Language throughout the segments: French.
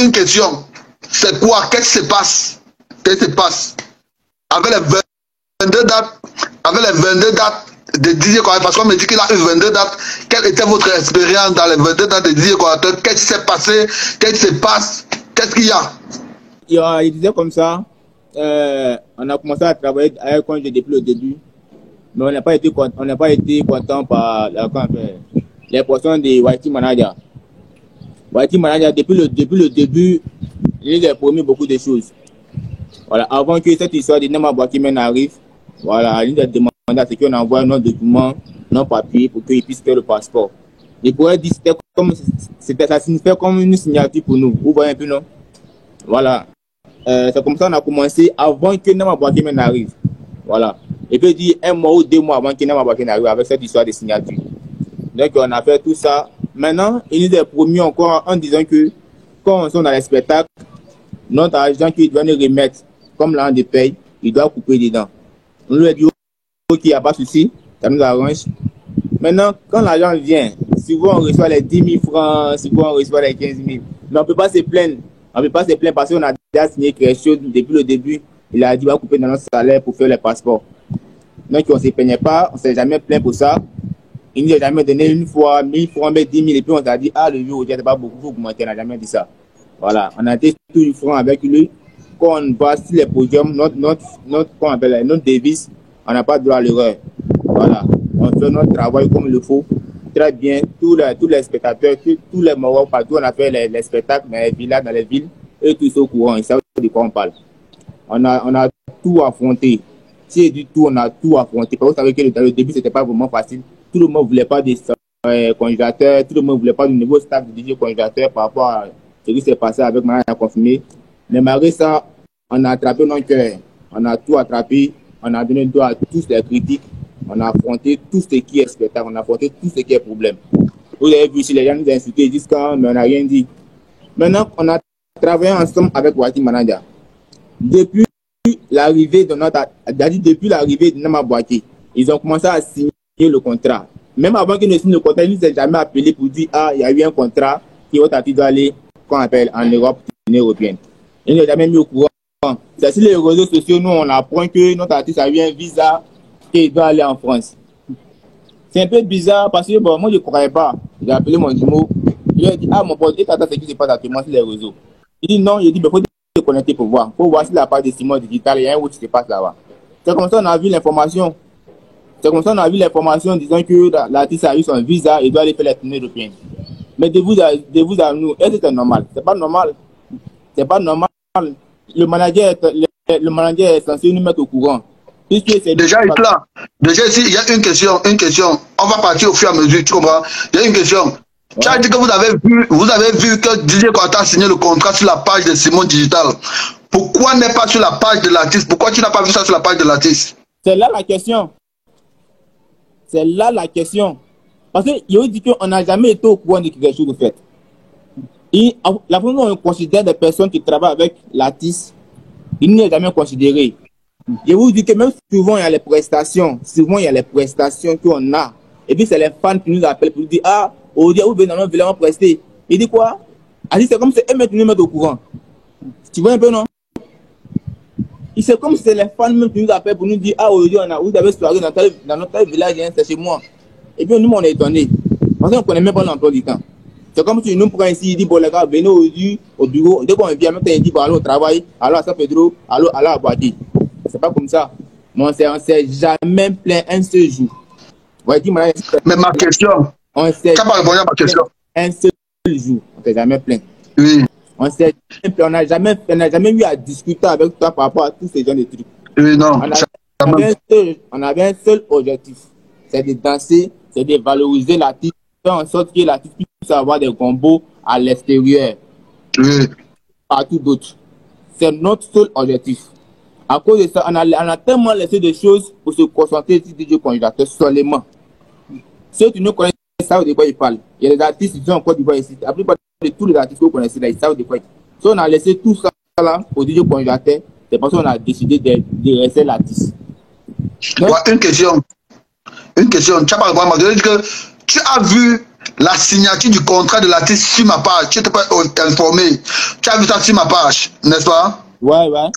une question. C'est quoi? Qu'est-ce qui se passe? Qu'est-ce qui se passe? Avec les 22 dates, de DJ Corateur, parce qu'on me dit qu'il a eu 22 dates. Quelle était votre expérience dans les 22 dates de DJ Corateur? Qu'est-ce qui s'est passé? Qu'est-ce qui se passe? Qu'est-ce qu'il y a? Il disait comme ça, on a commencé à travailler avec Conge depuis le début, mais on n'a pas été content par les portions de Whitey Manager. Whitey Manager, depuis le début, il a promis beaucoup de choses. Voilà, avant que cette histoire de Nema Bouakimen arrive, voilà, il a demandé à ce qu'on envoie nos documents, nos papiers pour qu'ils puissent faire le passeport. Il pourrait dire que ça signifiait comme une signature pour nous. Vous voyez un peu, non? Voilà. C'est comme ça qu'on a commencé avant que Nema Bouakimen arrive. Voilà. Et puis, dire 1 mois ou 2 mois avant que Nema Bouakimen arrive avec cette histoire de signature. Donc, on a fait tout ça. Maintenant, il nous a promis encore en disant que quand on est dans les spectacles, notre argent qu'il doit nous remettre, comme l'argent de paye, il doit couper dedans. On lui a dit qu'il n'y a pas de souci, ça nous arrange. Maintenant, quand l'argent vient, souvent on reçoit les 10 000 francs, souvent on reçoit les 15 000. Mais on ne peut pas se plaindre. On ne peut pas se plaindre parce qu'on a déjà signé quelque chose depuis le début. Il a dit qu'il va couper dans notre salaire pour faire les passeports. Donc on ne se plaignait pas, on ne s'est jamais plaint pour ça. Il nous a jamais donné une fois 1000 francs, 10 000, et puis on a dit, le jour où il n'y a pas beaucoup, vous augmentez, on n'a jamais dit ça. Voilà, on a été tout le franc avec lui. Quand on va sur les podiums, notre devise, on n'a pas droit à l'erreur. Voilà, on fait notre travail comme il le faut. Très bien, tous les spectateurs, tous les morts, partout, on a fait les spectacles dans les villages, dans les villes, et tous au courant, ils savent de quoi on parle. On a tout affronté. Si je dis tout, on a tout affronté. Parce que vous savez que dans le début, c'était pas vraiment facile. Tout le monde ne voulait pas des congélateurs, tout le monde ne voulait pas du nouveau staff de DJ congélateur par rapport à ce qui s'est passé avec Maman a confirmé. Mais malgré ça, on a attrapé nos cœurs. On a tout attrapé. On a donné droit à tous les critiques. On a affronté tout ce qui est spectacle. On a affronté tout ce qui est problème. Vous avez vu, si les gens nous insultent, ils disent quand, mais on n'a rien dit. Maintenant, on a travaillé ensemble avec Whitey Manager. Depuis l'arrivée de Nema Bouaké, ils ont commencé à signer le contrat. Même avant qu'ils ne signent le contrat, ils ne nous ont jamais appelé pour dire il y a eu un contrat qui doit aller, qu'on appelle en Europe, l'Union européenne. Ils ne nous ont jamais mis au courant. C'est sur les réseaux sociaux, nous, on apprend que notre artiste a eu un visa et il doit aller en France. C'est un peu bizarre parce que moi, je ne croyais pas. J'ai appelé mon jumeau. Il a dit, mon pote, et t'attends ce qui se passe actuellement sur les réseaux. Il dit non, il dit, il faut te connecter pour voir. Il faut voir si la page de Simon Digital, il y a un autre qui se passe là-bas. C'est comme ça qu'on a vu l'information. Disant que l'artiste a eu son visa et doit aller faire la tournée européenne. Mais de vous à nous, est-ce que c'est normal? C'est pas normal. Le manager est censé nous mettre au courant. Déjà, ici, il y a une question. On va partir au fur et à mesure, tu comprends? Il y a une question. Ouais. Tu as dit que vous avez vu que DJ Corateur a signé le contrat sur la page de Simon Digital. Pourquoi n'est pas sur la page de l'artiste? Pourquoi tu n'as pas vu ça sur la page de l'artiste? C'est là la question. Parce qu'il dit qu'on n'a jamais été au courant de quelque chose de fait. Et la façon dont on considère des personnes qui travaillent avec l'artiste, il n'est jamais considéré. Je vous dis que même souvent il y a les prestations qu'on a. Et puis c'est les fans qui nous appellent pour nous dire aujourd'hui vous venez dans notre village prester. Il dit quoi? C'est comme si eux nous mettent au courant. Tu vois un peu, non? C'est comme si c'est les fans même qui nous appellent pour nous dire aujourd'hui vous avez soirée dans notre village, c'est chez moi. Et puis nous on est étonnés. Parce qu'on ne connaît même pas l'emploi du temps. C'est comme si nous prenons ici, il dit les gars, venez aujourd'hui au bureau. Dès qu'on vient, même il dit allons au travail, allons à San Pedro, allons à Boadi. C'est pas comme ça. Mais on ne s'est jamais plaint un seul jour. Mais ma question. On n'a un seul jour. On ne s'est jamais plaint. Oui. On n'a jamais eu à discuter avec toi par rapport à tous ces genres de trucs. Oui, non. On avait un seul objectif. C'est de danser, c'est de valoriser l'artiste, faire en sorte que l'artiste puisse avoir des combos à l'extérieur. Oui. Partout d'autres. C'est notre seul objectif. À cause de ça, on a tellement laissé des choses pour se concentrer sur DJ Congélateur seulement. Ceux qui nous connaissent, ils savent de quoi ils parlent. Il y a des artistes qui sont en Côte d'Ivoire ici. La plupart de tous les artistes que vous connaissez là, ils savent de quoi ils parlent. Si on a laissé tout ça là au DJ Congélateur, c'est parce qu'on a décidé de rester l'artiste. Une question. Tu as vu la signature du contrat de l'artiste sur ma page. Tu n'étais pas informé. Tu as vu ça sur ma page, n'est-ce pas? Ouais, ouais.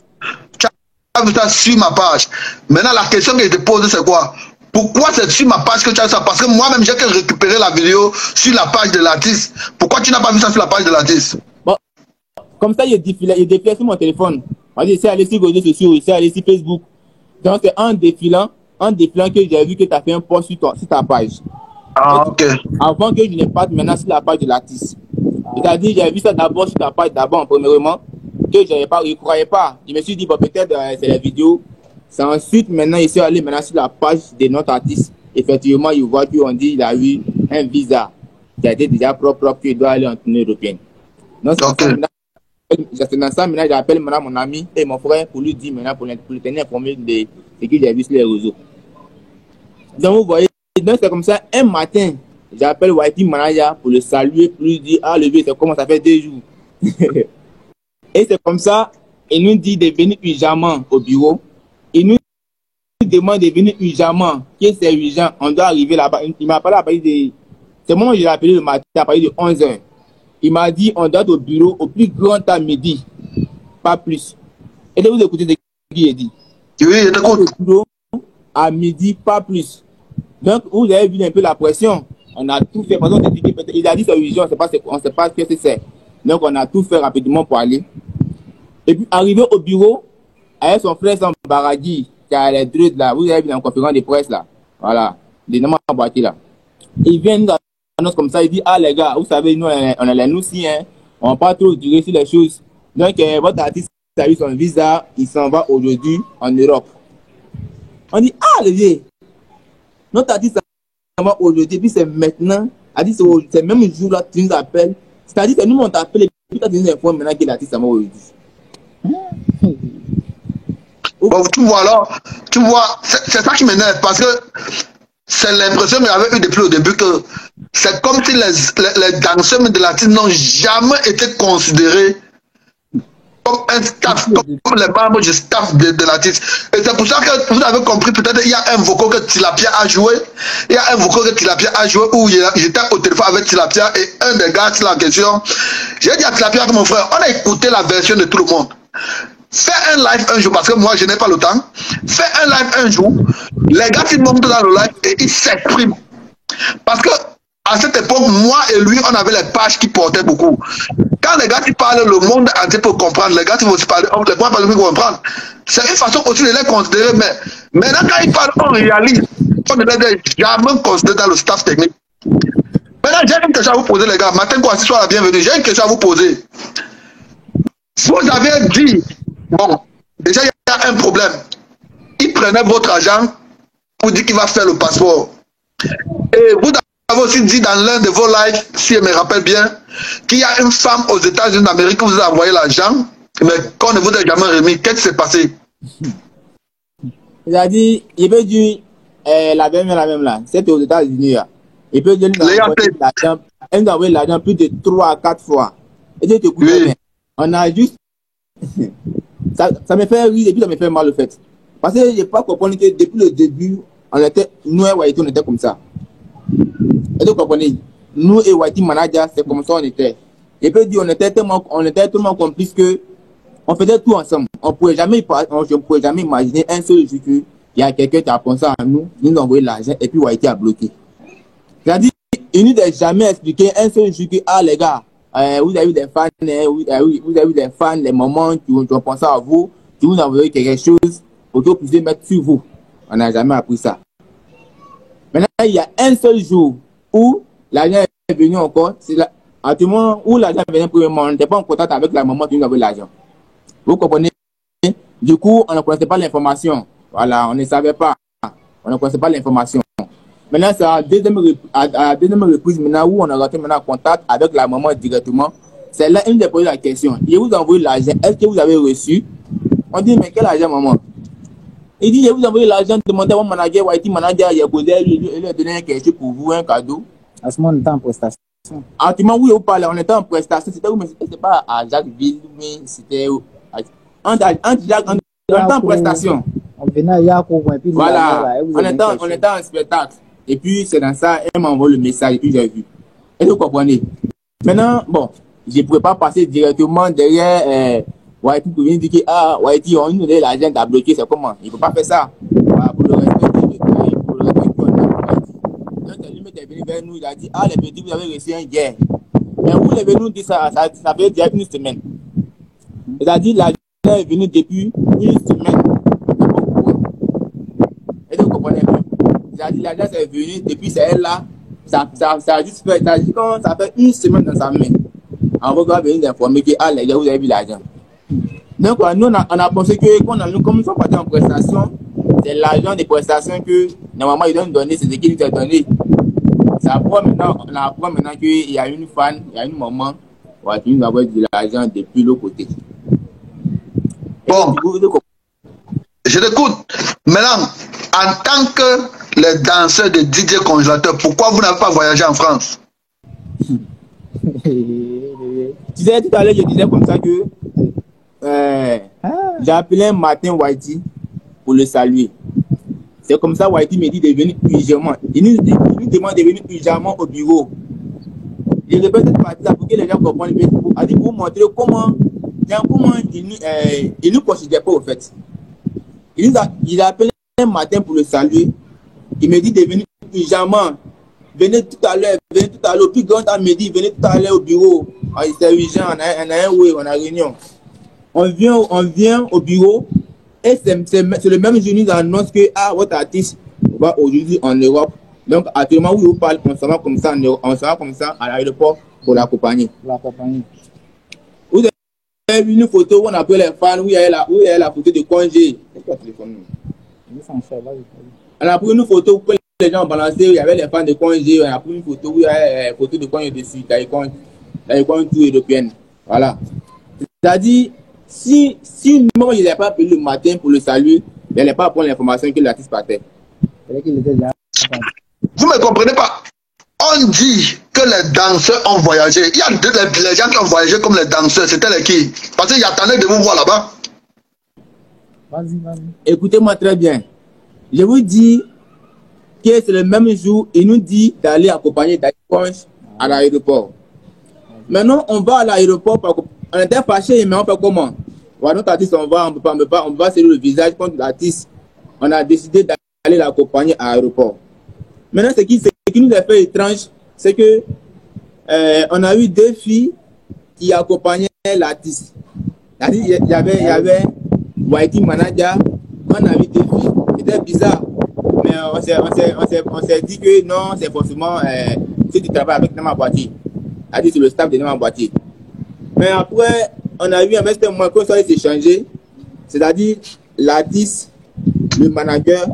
Tu as vu ça sur ma page. Maintenant, la question que je te pose, c'est quoi? Pourquoi c'est sur ma page que tu as ça? Parce que moi-même, j'ai que récupérer la vidéo sur la page de l'artiste. Pourquoi tu n'as pas vu ça sur la page de l'artiste? Bon, comme ça, il défilait sur mon téléphone. On dit, c'est aller sur les réseaux sociaux, c'est aller sur Facebook. Donc, c'est en défilant que j'ai vu que tu as fait un post sur ta page. Ah, ok. Avant que je ne parte maintenant sur la page de l'artiste. C'est-à-dire, j'ai vu ça d'abord sur ta page, d'abord, premièrement, que je ne croyais pas. Je me suis dit, bon, peut-être c'est la vidéo. C'est ensuite, maintenant, il s'est allé maintenant sur la page de notre artiste. Effectivement, il voit qu'on dit qu'il a eu un visa qui a été déjà propre, qu'il doit aller en tournée européenne. Donc, c'est dans ça, maintenant, j'appelle maintenant mon ami et mon frère pour lui dire maintenant, pour le tenir informé de ce que j'ai vu sur les réseaux. Donc, vous voyez, donc c'est comme ça, un matin, j'appelle Whitey Manaya pour le saluer, pour lui dire, ah, le vieux, c'est comment ça fait 2 jours. Et c'est comme ça, il nous dit de venir urgemment au bureau. Il nous demande de venir urgemment, que c'est urgent, on doit arriver là-bas. Il m'a parlé à partir de... C'est moi que je l'ai appelé le matin à partir de 11h. Il m'a dit, on doit être au bureau au plus grand à midi, pas plus. Et de vous écouter de qui il dit. Oui, je t'écoute. Au bureau à midi, pas plus. Donc, vous avez vu un peu la pression. On a tout fait. Il a dit c'est urgent, on ne sait pas ce que c'est. Donc, on a tout fait rapidement pour aller. Et puis, arrivé au bureau, avec son frère Baragui, qui a les dreads là, vous avez vu dans la conférence de presse là, voilà, des noms en boîtier là. Il vient nous annonce comme ça, il dit, ah les gars, vous savez, nous, on a les nous aussi, hein, on va pas trop durer sur les choses. Donc, votre artiste a eu son visa, il s'en va aujourd'hui en Europe. On dit, ah les gars, notre artiste s'en va aujourd'hui, puis c'est maintenant, c'est même le jour là, tu nous appelles, c'est-à-dire que nous, on t'appelle, et puis tu nous informes maintenant que l'artiste s'en va aujourd'hui. Bon, tu vois, c'est ça qui m'énerve parce que c'est l'impression que j'avais eu depuis le début que c'est comme si les danseurs de l'artiste n'ont jamais été considérés comme un staff, comme les membres du staff de l'artiste. Et c'est pour ça que vous avez compris, peut-être il y a un vocal que Tilapia a joué, où j'étais au téléphone avec Tilapia et un des gars sur la question. J'ai dit à Tilapia que mon frère, on a écouté la version de tout le monde. Fais un live un jour, parce que moi je n'ai pas le temps. Fais un live un jour. Les gars qui montent dans le live et ils s'expriment. Parce que à cette époque, moi et lui, on avait les pages qui portaient beaucoup. Quand les gars qui parlent, le monde entier peut comprendre. Les gars qui vont aussi parler, on ne peut pas comprendre. C'est une façon aussi de les considérer. Mais maintenant, quand ils parlent, on réalise. On ne les a jamais considérés dans le staff technique. Maintenant, j'ai une question à vous poser, les gars. Matin, quoi, ce soit la bienvenue. J'ai une question à vous poser. Vous avez dit, bon, déjà il y a un problème. Il prenait votre argent pour dire qu'il va faire le passeport. Et vous avez aussi dit dans l'un de vos lives, si je me rappelle bien, qu'il y a une femme aux États-Unis d'Amérique qui vous a envoyé l'argent, mais qu'on ne vous a jamais remis. Qu'est-ce qui s'est passé? Il a dit, il veut dire la même là, c'était aux États-Unis. Il peut dire, elle nous a envoyé l'argent plus de 3 à 4 fois. Et Dieu te écoute bien. On a juste. ça me fait rire et puis ça me fait mal le fait. Parce que je n'ai pas compris que depuis le début, nous et Whitey, on était comme ça. Et donc, comprenez, nous et Whitey Manager, c'est comme ça on était. Et puis, on était tellement complices que on faisait tout ensemble. Je ne pouvais jamais imaginer un seul jour qu'il y a quelqu'un qui a pensé à nous, nous a envoyé l'argent et puis Whitey a bloqué. C'est-à-dire, il nous a jamais expliqué un seul jour que, ah les gars, vous avez eu des fans, vous avez eu des fans, les moments qui ont pensé à vous, qui vous ont envoyé quelque chose pour que vous puissiez mettre sur vous. On n'a jamais appris ça. Maintenant, il y a un seul jour où l'argent est venu encore, c'est à tout moment où l'argent est venu premièrement, on n'était pas en contact avec la maman qui nous avait l'argent. Vous comprenez? Du coup, on ne connaissait pas l'information. Voilà, on ne savait pas. On ne connaissait pas l'information. Maintenant, c'est à la deuxième reprise maintenant où on a rentré maintenant en contact avec la maman directement. C'est là une des posé la question. Je vous envoie l'argent. Est-ce que vous avez reçu? On dit, mais quel argent, maman? Il dit, je vous envoie l'argent. Demandez à mon manager, Whitey Manager, il a posé, il a donné quelque chose pour vous, un cadeau. À ce moment, on était en prestation. À ce moment où vous parlez, on était en prestation. C'était où? Mais c'était pas à Jacquesville, mais c'était où? On était en prestation. On venait à Yako, et puis voilà, on était en spectacle. Et puis, c'est dans ça, elle m'a envoyé le message, et puis j'ai vu. Est-ce que vous comprenez? Maintenant, bon, je ne pourrais pas passer directement derrière Whitey pour venir dire que ah, Whitey, on nous donne l'argent, t'as bloqué, c'est comment? Il ne faut pas faire ça. Voilà, pour le respect pour le respect qu'on a pour Whitey. Donc, lui est venu vers nous, il a dit ah, les petits, vous avez reçu un guerre. Mais vous, les venus nous dire ça fait déjà une semaine. C'est-à-dire, l'argent est venu depuis une semaine. Est-ce que vous comprenez un peu? C'est-à-dire, l'argent est venu depuis c'est là. Ça a juste fait, ça fait une semaine dans sa main. On va venir informer que ah, les gars, vous avez vu l'argent. Donc, nous, on a pensé que comme nous sommes partis en prestation, c'est l'argent des prestations que normalement ils doivent nous donner, c'est ce qu'ils nous ont donné. On apprend maintenant qu'il y a une fan, il y a une maman qui nous envoie de l'argent depuis l'autre côté. Bon, je t'écoute. Maintenant, en tant que les danseurs de DJ Congélateur, pourquoi vous n'avez pas voyagé en France? Tu sais, tout à l'heure, je disais comme ça que j'ai appelé un matin Whitey pour le saluer. C'est comme ça Whitey me dit de venir urgemment. Il nous demande de venir urgemment au bureau. Je répète cette partie-là pour que les gens comprennent. Pour vous montrer comment il nous considère pas au fait. Il a appelé un matin pour le saluer. Il me dit de venir urgemment. Venez tout à l'heure, au plus grand à midi, venez tout à l'heure au bureau. C'est urgent, on a réunion. On vient au bureau et c'est le même jour nous annonce que votre artiste va aujourd'hui en Europe. Donc actuellement où il vous parle, on s'en va comme ça à l'aéroport pour l'accompagner. Vous avez vu une photo où on appelle les fans, où il y a la photo de congé. On a pris une photo où les gens ont balancé, il y avait les fans de congé, on a pris une photo où il y a une photo de congé dessus, la icône tout européenne. Voilà. C'est-à-dire, si moi je n'avais pas appelé le matin pour le saluer, je n'allais pas prendre l'information que l'artiste partait. Vous ne me comprenez pas? On dit que les danseurs ont voyagé. Il y a les gens qui ont voyagé comme les danseurs, c'était les qui? Parce qu'ils attendaient de vous voir là-bas. Vas-y. Écoutez-moi très bien. Je vous dis que c'est le même jour, il nous dit d'aller accompagner Daïkonch à l'aéroport. Maintenant, on va à l'aéroport, on était fâchés, mais on fait comment? Voilà, notre artiste, on va serrer le visage contre l'artiste. On a décidé d'aller l'accompagner à l'aéroport. Maintenant, ce qui nous a fait étrange, c'est que on a eu deux filles qui accompagnaient l'artiste. Il y avait Whitey Manager, on a eu deux filles. C'était bizarre. Mais on s'est dit que non, c'est forcément si tu travailles avec Nama Boitier. C'est-à-dire c'est le staff de Nama Boitier. Mais après, on a eu un mestre moins qu'on soit échangé. C'est-à-dire l'artiste, le manager.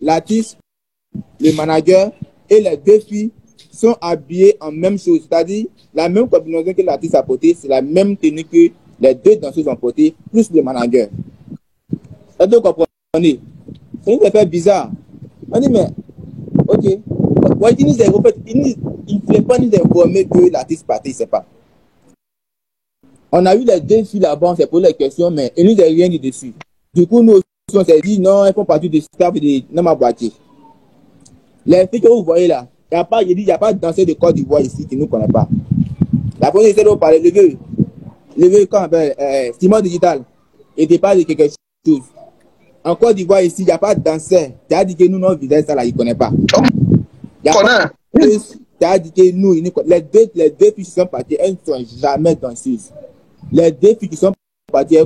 L'artiste, le manager et les deux filles sont habillés en même chose. C'est-à-dire la même combinaison que l'artiste a portée, c'est la même tenue que les deux danseuses ont portée, plus le manager. Et donc, comprenez, c'est une affaire bizarre. On dit, mais, ok, il ne fait pas nous informer que l'artiste partait, il ne sait pas. On a eu les deux filles là-bas, on s'est posé les questions, mais il nous a rien dit dessus. Du coup, nous aussi, on s'est dit, non, elles font partie du staff de Nama Boitier. Les filles que vous voyez là, il n'y a pas de danseur de Côte d'Ivoire ici qui ne nous connaît pas. La première fois, on parlait, le vieux, quand Simon Digital, il dépasse de quelque chose. En Côte d'Ivoire ici, il n'y a pas de danseur. Tu as dit que nous, notre visage, ça là, il ne connaît pas. Tu as dit que nous, les deux filles qui sont parties, elles ne sont jamais danseuses. Les deux filles qui sont parties,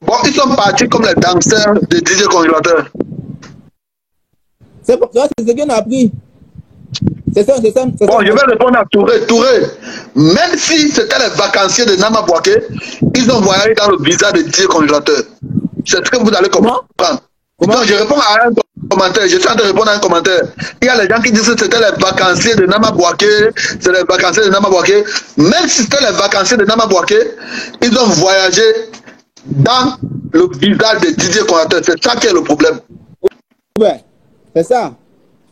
Bon, ils sont partis comme les danseurs de DJ Congélateur. C'est ce qu'on a appris. C'est ça. Bon, je vais répondre à Touré. Même si c'était les vacanciers de Nama Boitier, ils ont voyagé dans le visa de DJ Congélateur. C'est ce que vous allez comprendre. Comment? Je réponds à un commentaire. Je suis en train de répondre à un commentaire. Il y a les gens qui disent que c'était les vacanciers de Nama Boitier. C'est les vacanciers de Nama Boitier. Même si c'était les vacanciers de Nama Boitier, ils ont voyagé dans le visa de DJ Congélateur. C'est ça qui est le problème. Ouais, c'est ça.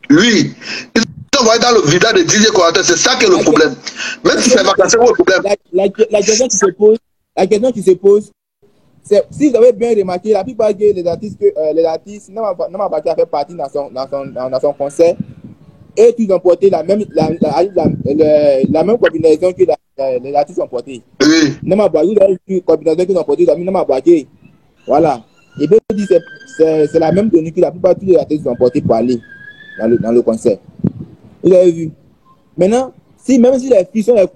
Oui. Ils voyez dans le visa de DJ Congélateur, c'est ça qui est le problème. Même si c'est vacancier, c'est le problème. La question qui se pose, Si vous avez bien remarqué, la plupart des artistes, Nama Baldé a fait partie dans son concert, et ils ont porté la même combinaison que les artistes ont porté. Oui. Nama Baldé, la combinaison qu'ils ont porté, ils ont mis Nama Baldé. Voilà. Et bien, c'est la même tenue que la plupart tous les artistes ont porté pour aller dans le concert. Vous avez vu. Maintenant, même si les filles sont les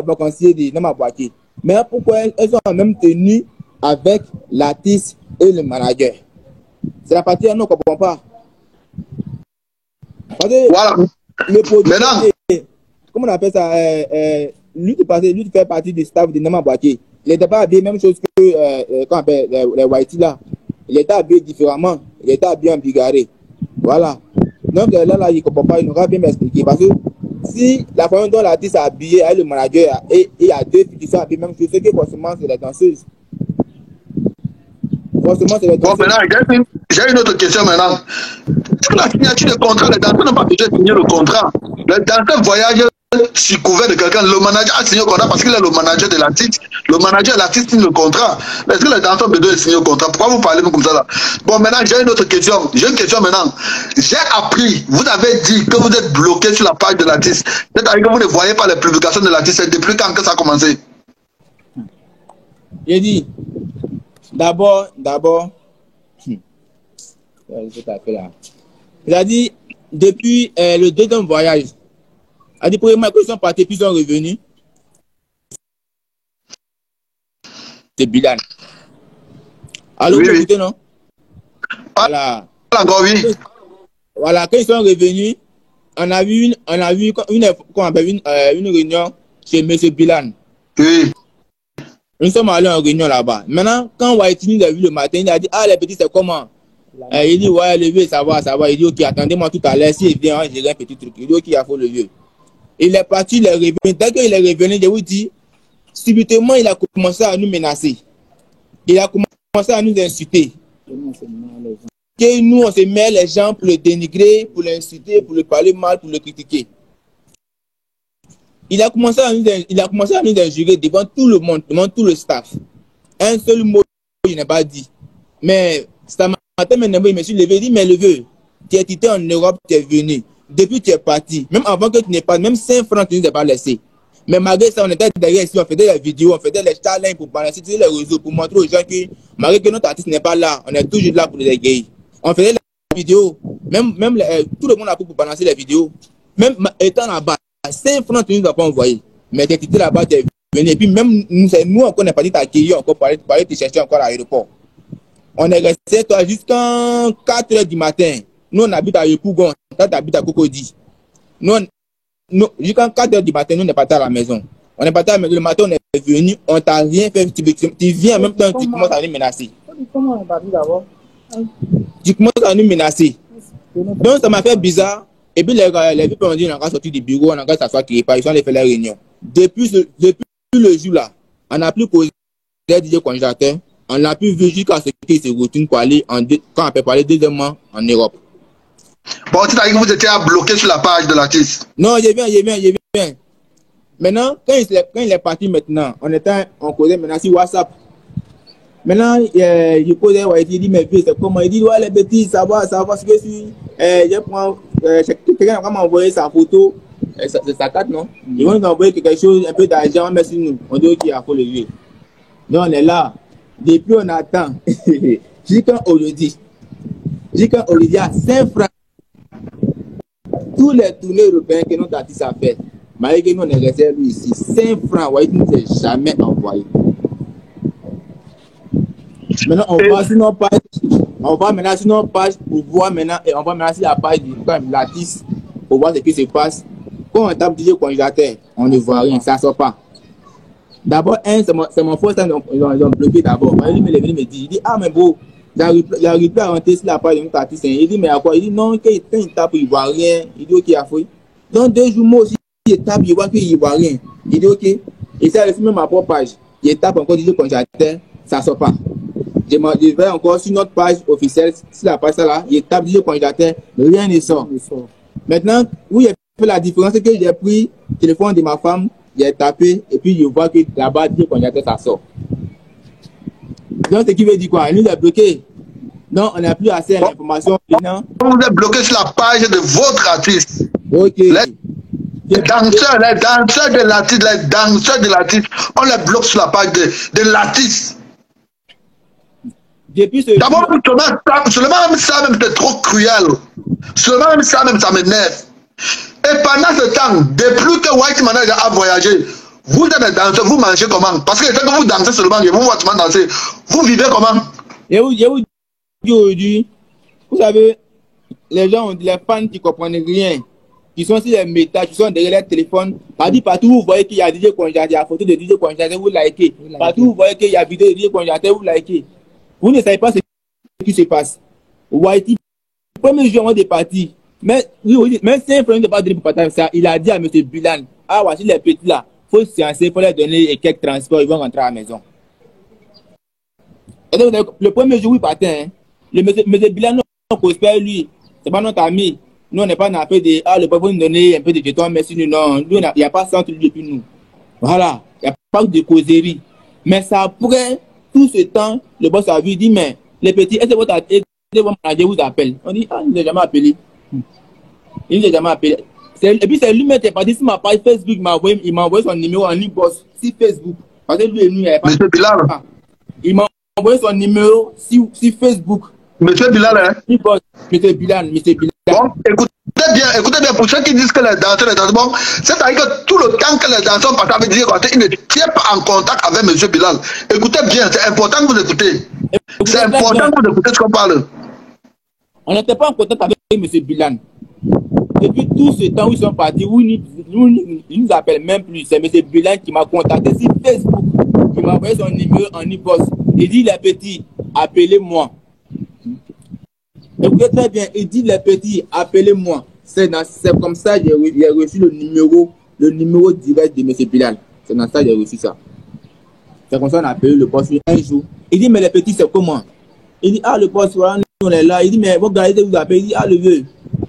vacanciers de Nama Baldé, mais pourquoi elles sont en même tenue avec l'artiste et le manager? C'est la partie, on ne comprend pas. Voilà. Le produit, maintenant, comment on appelle ça? Lui qui fait partie du staff de Nama Baldé. Il n'était pas habillé, même chose que qu'on appelle les Whitey là. Il était habillé différemment. Il était habillé en bigarré. Voilà. Donc là, il ne comprend pas. Il n'aura bien m'expliquer. Parce que si la façon dont l'artiste est habillé avec le manager et il y a deux filles qui sont habillées, même chose, ce qui forcément c'est les danseuses. Forcément, c'est les danseuses. Bon, maintenant, j'ai une autre question maintenant. Sur la signature du contrat, les danseurs n'ont pas besoin de signer le contrat. Les danseurs voyagent sous couvert de quelqu'un. Le manager a signé le contrat parce qu'il est le manager de l'artiste. Le manager de l'artiste signe le contrat. Est-ce que les danseurs ont besoin de signer le contrat? Pourquoi vous parlez comme ça là? Bon, maintenant, j'ai une autre question. J'ai une question maintenant. J'ai appris, vous avez dit que vous êtes bloqué sur la page de l'artiste. C'est-à-dire que vous ne voyez pas les publications de l'artiste. C'est depuis quand que ça a commencé? J'ai dit, d'abord, il a dit, depuis le deuxième voyage, il a dit, premièrement, qu'ils sont partis, puis ils sont revenus. C'est Bilal. Alors, oui, vous écoutez, non? Voilà. Oui. Voilà, quand ils sont revenus, on a vu une réunion chez M. Bilal. Oui. Nous sommes allés en réunion là-bas. Maintenant, quand Whitey a vu le matin, il a dit, ah, les petits, c'est comment? Il dit, ouais, le vieux, ça va. Il dit, ok, attendez-moi tout à l'heure, s'il vient, j'ai un petit truc. Il dit, ok, il faut le vieux. Il est parti, il est revenu. Dès qu'il est revenu, je vous dis, subitement, il a commencé à nous menacer. Il a commencé à nous insulter. Que nous, on se met les gens pour le dénigrer, pour l'insulter, pour le parler mal, pour le critiquer. Il a commencé à nous injurer devant tout le monde, devant tout le staff. Un seul mot, il n'a pas dit. Mais ça matin, maintenant, je me suis levé et dit, mais le vieux, tu étais en Europe, tu es venu. Depuis, tu es parti. Même avant que tu n'aies pas, même 5 francs, tu ne t'es pas laissé. Mais malgré ça, on était derrière ici, on faisait des vidéos, on faisait des challenges pour balancer sur les réseaux, pour montrer aux gens que, malgré que notre artiste n'est pas là, on est toujours là pour les égayer. On faisait les vidéos, même tout le monde a pu pour balancer les vidéos. Même étant là-bas, 5 francs, tu ne nous as pas envoyé. Mais tu étais là-bas, tu es venu. Et puis même, nous encore, on n'est pas dit t'accueillir encore, pour aller te chercher encore à l'aéroport. On est resté, toi, jusqu'à 4 h du matin. Nous, on habite à Yopougon, toi, tu habites à Cocody. Nous, jusqu'à 4 h du matin, nous, on n'est pas à la maison. On est parti à la maison, le matin, on est venu, on t'a rien fait, tu viens en même temps, tu commences à nous menacer. Comment on est parti d'abord? Tu commences à nous menacer. Donc, ça m'a fait bizarre. Et puis, les vieux ont dit, on a sorti du bureau, on a s'asseoir qui pas, ils sont allés faire la réunion. Depuis le jour là, on n'a plus causé des DJ congélateurs, on n'a plus vu jusqu'à ce qu'ils se retournent pour aller, quand on peut parler deuxièmement en Europe. Bon, c'est-à-dire que vous étiez bloqué sur la page de l'artiste. Non, je viens. Maintenant, quand il est parti maintenant, on causait maintenant sur WhatsApp. Maintenant, il posait, il dit, mais vieux, c'est comment? Il dit, ouais, les bêtises, ça va, ce que je suis. Je prends, quelqu'un va m'envoyer sa photo, c'est sa carte, non? Ils vont nous envoyer quelque chose, un peu d'argent, mais sur nous. On dit, ok, il faut le vieux. Donc, on est là. Depuis, on attend. Jusqu'à aujourd'hui. À 5 francs. Tous les tournées européens que notre artiste a fait, malgré que nous, on est resté lui ici, 5 francs, il ne nous a jamais envoyé. Maintenant, on va sur nos pages, pour voir maintenant, et on va maintenant sur la page de l'artiste pour voir ce qui se passe. Quand on tape DJ congélateur, on ne voit rien, ça ne sort pas. D'abord, c'est mon faux stand, ils ont bloqué d'abord. Il me dit, ah, mais bon, j'arrive plus à rentrer sur la page de notre artiste. Il dit, mais à quoi? Il dit, non, quand il tape, il ne voit rien. Il dit, ok, à fouille. Donc, 2 jours, moi aussi, il tape, il voit qu'il ne voit rien. Il dit, ok. Et ça, c'est même ma propre page. Il tape encore DJ congélateur, ça ne sort pas. Je vais encore sur notre page officielle, sur la page là, il tape DJ congélateur, rien ne sort. Maintenant, où il a fait la différence, c'est que j'ai pris le téléphone de ma femme, j'ai tapé, et puis je vois que là-bas, DJ congélateur, ça sort. Donc, ce qui veut dire quoi? Il nous a bloqué. Donc, on n'a plus accès à l'information. On vous est bloqué sur la page de votre artiste. Ok. Les danseurs de l'artiste, on les bloque sur la page de l'artiste. D'abord, seulement même ça, même c'est trop cruel. Seulement même ça, même ça m'énerve. Et pendant ce temps, depuis que White Manager a voyagé, vous êtes des danseurs, vous mangez comment? Parce que quand vous dansez seulement, vous voyez danser, vous vivez comment? Je vous dis aujourd'hui, vous savez, les gens, les fans qui ne comprennent rien, qui sont sur les méta, qui sont derrière les téléphones, partout vous voyez qu'il y a DJ Konjaté, il y a photo de DJ Konjaté, vous likez. Partout vous voyez qu'il y a vidéo de DJ Konjaté, vous likez. Vous ne savez pas ce qui se passe. Whitey, premier jour de parti, mais c'est un problème de pas de partage ça, il a dit à M. Bilan, ah voici les petits là, il faut sciencer, il faut leur donner quelques transports, ils vont rentrer à la maison. Et donc, le premier jour où il partait, hein, le M. Bilan, non, prospère lui, c'est pas notre ami. Nous, on n'est pas dans la paix de le peuple nous donner un peu de jetons, merci nous, non. Nous, il n'y a pas ça entre lui et nous. Voilà, il n'y a pas de causerie. Mais ça après tout ce temps, le boss a vu, il dit, mais les petits, est-ce que votre manager vous appelle? On dit, ah, il ne nous a jamais appelé. Il ne nous a jamais appelé. Et puis, c'est lui-même qui est parti sur ma page Facebook, il m'a envoyé son numéro en e-boss sur Facebook. Parce que lui et nous, il n'y avait pas. Monsieur Bilal. Il m'a envoyé son numéro sur Facebook. Monsieur Bilal, hein? Monsieur Bilal. Bon, écoutez bien, pour ceux qui disent que les danseurs, bon, c'est-à-dire que tout le temps que les danseurs passent avec dire qu'ils ne tiennent pas en contact avec Monsieur Bilal. Écoutez bien, c'est important que vous écoutez. C'est important que vous écoutez ce qu'on parle. On n'était pas en contact avec Monsieur Bilal. Depuis tout ce temps où ils sont partis, ils nous appellent même plus. C'est M. Bilal qui m'a contacté sur Facebook. Il m'a envoyé son numéro en e-boss. Il dit, les petits, appelez-moi. Écoutez très bien, il dit, les petits, appelez-moi. C'est comme ça que j'ai reçu le numéro direct de M. Bilal. C'est dans ça que j'ai reçu ça. C'est comme ça qu'on a appelé le boss un jour. Il dit, mais les petits, c'est comment? Il dit, ah, le boss, voilà, on est là. Il dit, mais vous regardez, vous appelez. Il dit, ah, le vieux.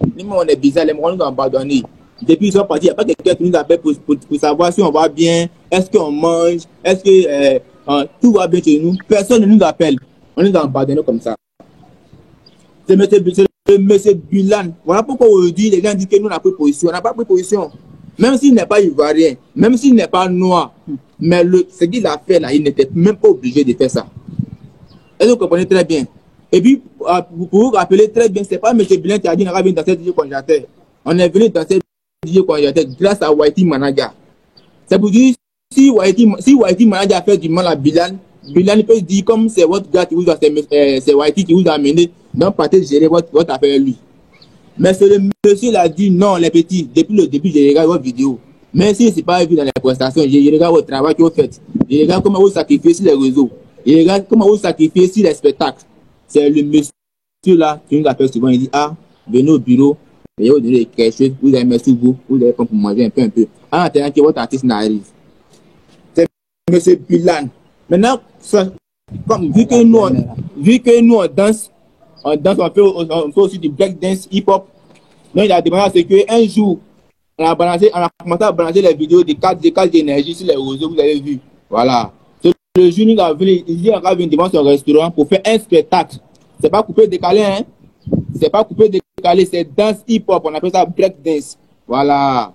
Il dit, mais on est bizarre, les morons nous ont abandonnés. Depuis qu'ils sont partis, il n'y a pas quelqu'un qui nous appelle pour savoir si on va bien, est-ce qu'on mange, est-ce que tout va bien chez nous. Personne ne nous appelle. On nous a abandonnés comme ça. C'est M. Bilan. Voilà pourquoi aujourd'hui, les gens disent que nous, on a pris position. On n'a pas pris position. Même s'il n'est pas ivoirien, même s'il n'est pas noir, mais ce qu'il a fait là, il n'était même pas obligé de faire ça. Est-ce que vous comprenez très bien? Et puis, pour vous rappeler très bien, ce n'est pas M. Bilan qui a dit qu'on va venir danser DJ Konjaté. On est venu danser DJ Konjaté grâce à Whitey Manager. C'est pour dire, si Whitey Manager fait du mal à Bilan peut dire comme c'est votre gars qui vous a, c'est Whitey qui vous a amené, donc partez gérer votre affaire lui. Mais le monsieur l'a dit non, les petits, depuis le début, je regarde votre vidéo. Même si ce n'est pas vu dans les prestations, je regarde votre travail que vous faites. Je regarde comment vous sacrifiez sur les réseaux. Je regarde comment vous sacrifiez sur les spectacles. C'est le monsieur là qui nous appelle souvent, il dit, ah, venez au bureau, je vais vous donner quelque chose, vous allez mettre sur vous allez prendre pour manger un peu. En attendant que votre artiste n'arrive. C'est M. Bilan. Maintenant, vu que nous on danse, on fait aussi du break dance hip-hop. Donc il a demandé à ce qu'un jour, on a commencé à balancer les vidéos des 4 d'énergie sur les réseaux, vous avez vu. Voilà. Le jour, il a venu devant son restaurant pour faire un spectacle. C'est pas coupé décalé, hein. C'est pas coupé décalé, c'est danse hip-hop. On appelle ça break dance. Voilà.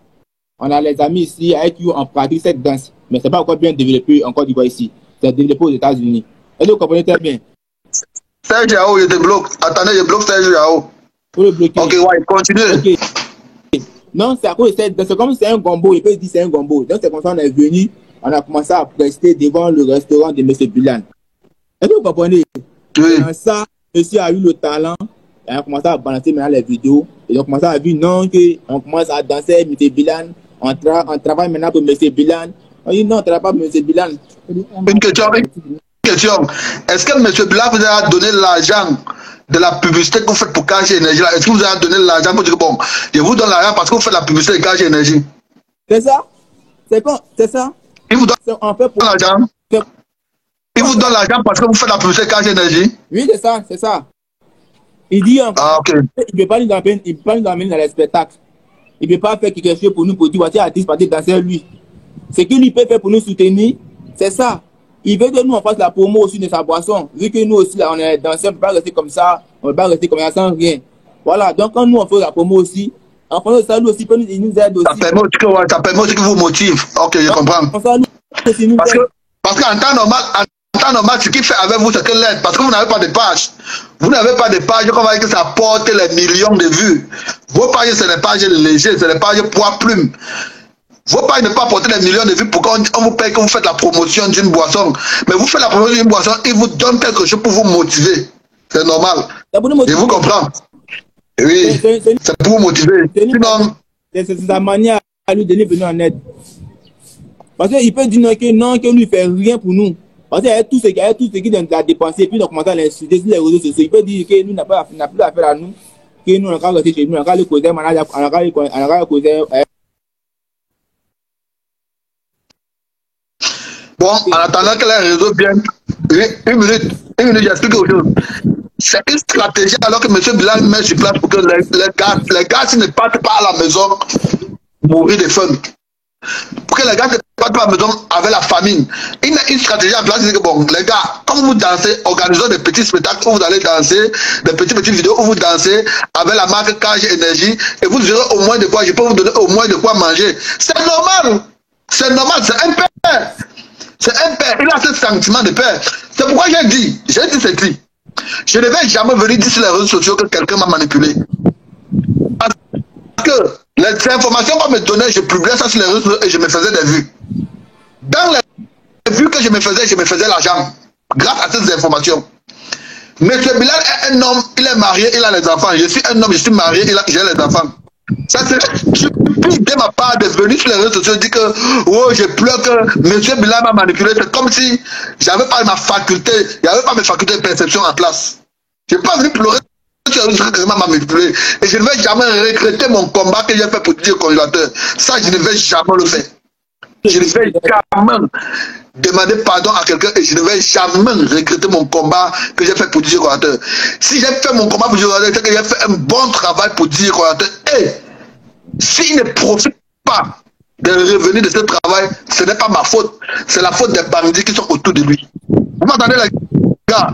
On a les amis ici avec qui on pratique cette danse. Mais c'est pas encore bien développé en Côte d'Ivoire ici. C'est développé aux États-Unis. Est-ce que vous comprenez très bien? Serge Yao, je te bloque. Attendez, je bloque Serge Yao. Pour le bloquer. Ok, ouais, continue. Okay. Non, c'est à cause de cette danse. C'est comme c'est un gombo. Il peut dire c'est un gombo. Donc c'est comme ça qu'on est venu. On a commencé à prester devant le restaurant de M. Bilan. Est-ce que vous comprenez? Oui. Dans ça, monsieur a eu le talent. Et on a commencé à balancer maintenant les vidéos. Et on a commencé à voir non, on commence à danser M. Bilan. On travaille maintenant pour M. Bilan. On dit non, on ne travaille pas pour M. Bilan. Une question. Est-ce que M. Bilan vous a donné l'argent de la publicité que vous faites pour Cash Énergie? Est-ce que vous avez donné l'argent pour dire bon, je vous donne l'argent parce que vous faites la publicité de Cash Énergie? C'est ça? C'est ça? Il vous donne l'argent? Il vous donne l'argent parce que vous faites la publicité de Cash Énergie? Oui, c'est ça. Il dit ok. Il ne peut pas nous amener dans les spectacles. Il ne peut pas faire quelque chose pour nous, pour dire voici artiste, partir danser lui. Ce qu'il peut faire pour nous soutenir, c'est ça. il veut que nous, on fasse la promo aussi de sa boisson. Vu que nous aussi, là, on est danseurs, on ne peut pas rester comme ça. On ne peut pas rester comme ça sans rien. Voilà. Donc, quand nous, on fait la promo aussi, en faisant ça, nous aussi, il nous aide aussi. Ça permet aussi que vous motive. Ok, je comprends. Parce qu'en temps normal, ce qu'il fait avec vous, c'est que l'aide. Parce que vous n'avez pas de page. Vous n'avez pas de page, qu'on va dire que ça porte les millions de vues. Vos pages, c'est des pages légères, c'est des pages poids plume. Vos pages ne pas porter des millions de vues pour qu'on vous paye que vous faites la promotion d'une boisson. Mais vous faites la promotion d'une boisson, ils vous donnent quelque chose pour vous motiver. C'est normal. Je vous comprends. Oui, c'est pour vous motiver. Sinon, c'est sa manière à lui donner venir en aide. Parce qu'il peut dire non, que lui ne fait rien pour nous. Parce qu'il y a tout ce qui a dépensé, puis on commence à l'insulter sur les réseaux sociaux. Il peut dire que nous n'a plus affaire à nous, que nous on a qu'à rester chez nous, on a qu'à le causer, on a qu'à causer. Bon, en attendant que les réseaux viennent, une minute, j'explique quelque chose. C'est une stratégie alors que M. Bilal met sur place pour que les gars s'ils ne partent pas à la maison, mourir de faim. Pour que les gars ne partent pas à la maison avec la famine. Il y a une stratégie en place, c'est que bon, les gars, comme vous dansez, organisons des petits spectacles où vous allez danser, des petites vidéos où vous dansez avec la marque Cage Énergie et vous aurez au moins de quoi, je peux vous donner au moins de quoi manger. C'est normal, c'est un père. C'est un père, il a ce sentiment de père. C'est pourquoi j'ai dit ceci. Je ne vais jamais venir dire sur les réseaux sociaux que quelqu'un m'a manipulé. Parce que les informations qu'on me donnait, je publiais ça sur les réseaux sociaux et je me faisais des vues. Dans les vues que je me faisais l'argent. Grâce à ces informations. Monsieur Bilal est un homme, il est marié, il a les enfants. Je suis un homme, je suis marié, j'ai les enfants. Ça serait stupide de ma part de venir sur les réseaux sociaux et dire que oh, je pleure que M. Bilal m'a manipulé. C'est comme si j'avais pas ma faculté, il n'y avait pas mes facultés de perception en place. Je n'ai pas venu pleurer sur les réseaux sociaux que m'a manipulé. Et je ne vais jamais regretter mon combat que j'ai fait pour dire congélateur. Ça, je ne vais jamais le faire. Je ne vais jamais demander pardon à quelqu'un et je ne vais jamais regretter mon combat que j'ai fait pour dire congélateur. Si j'ai fait mon combat pour dire congélateur, c'est que j'ai fait un bon travail pour dire congélateur. Et s'il ne profite pas des revenus de ce travail, ce n'est pas ma faute. C'est la faute des bandits qui sont autour de lui. Vous m'entendez, les gars?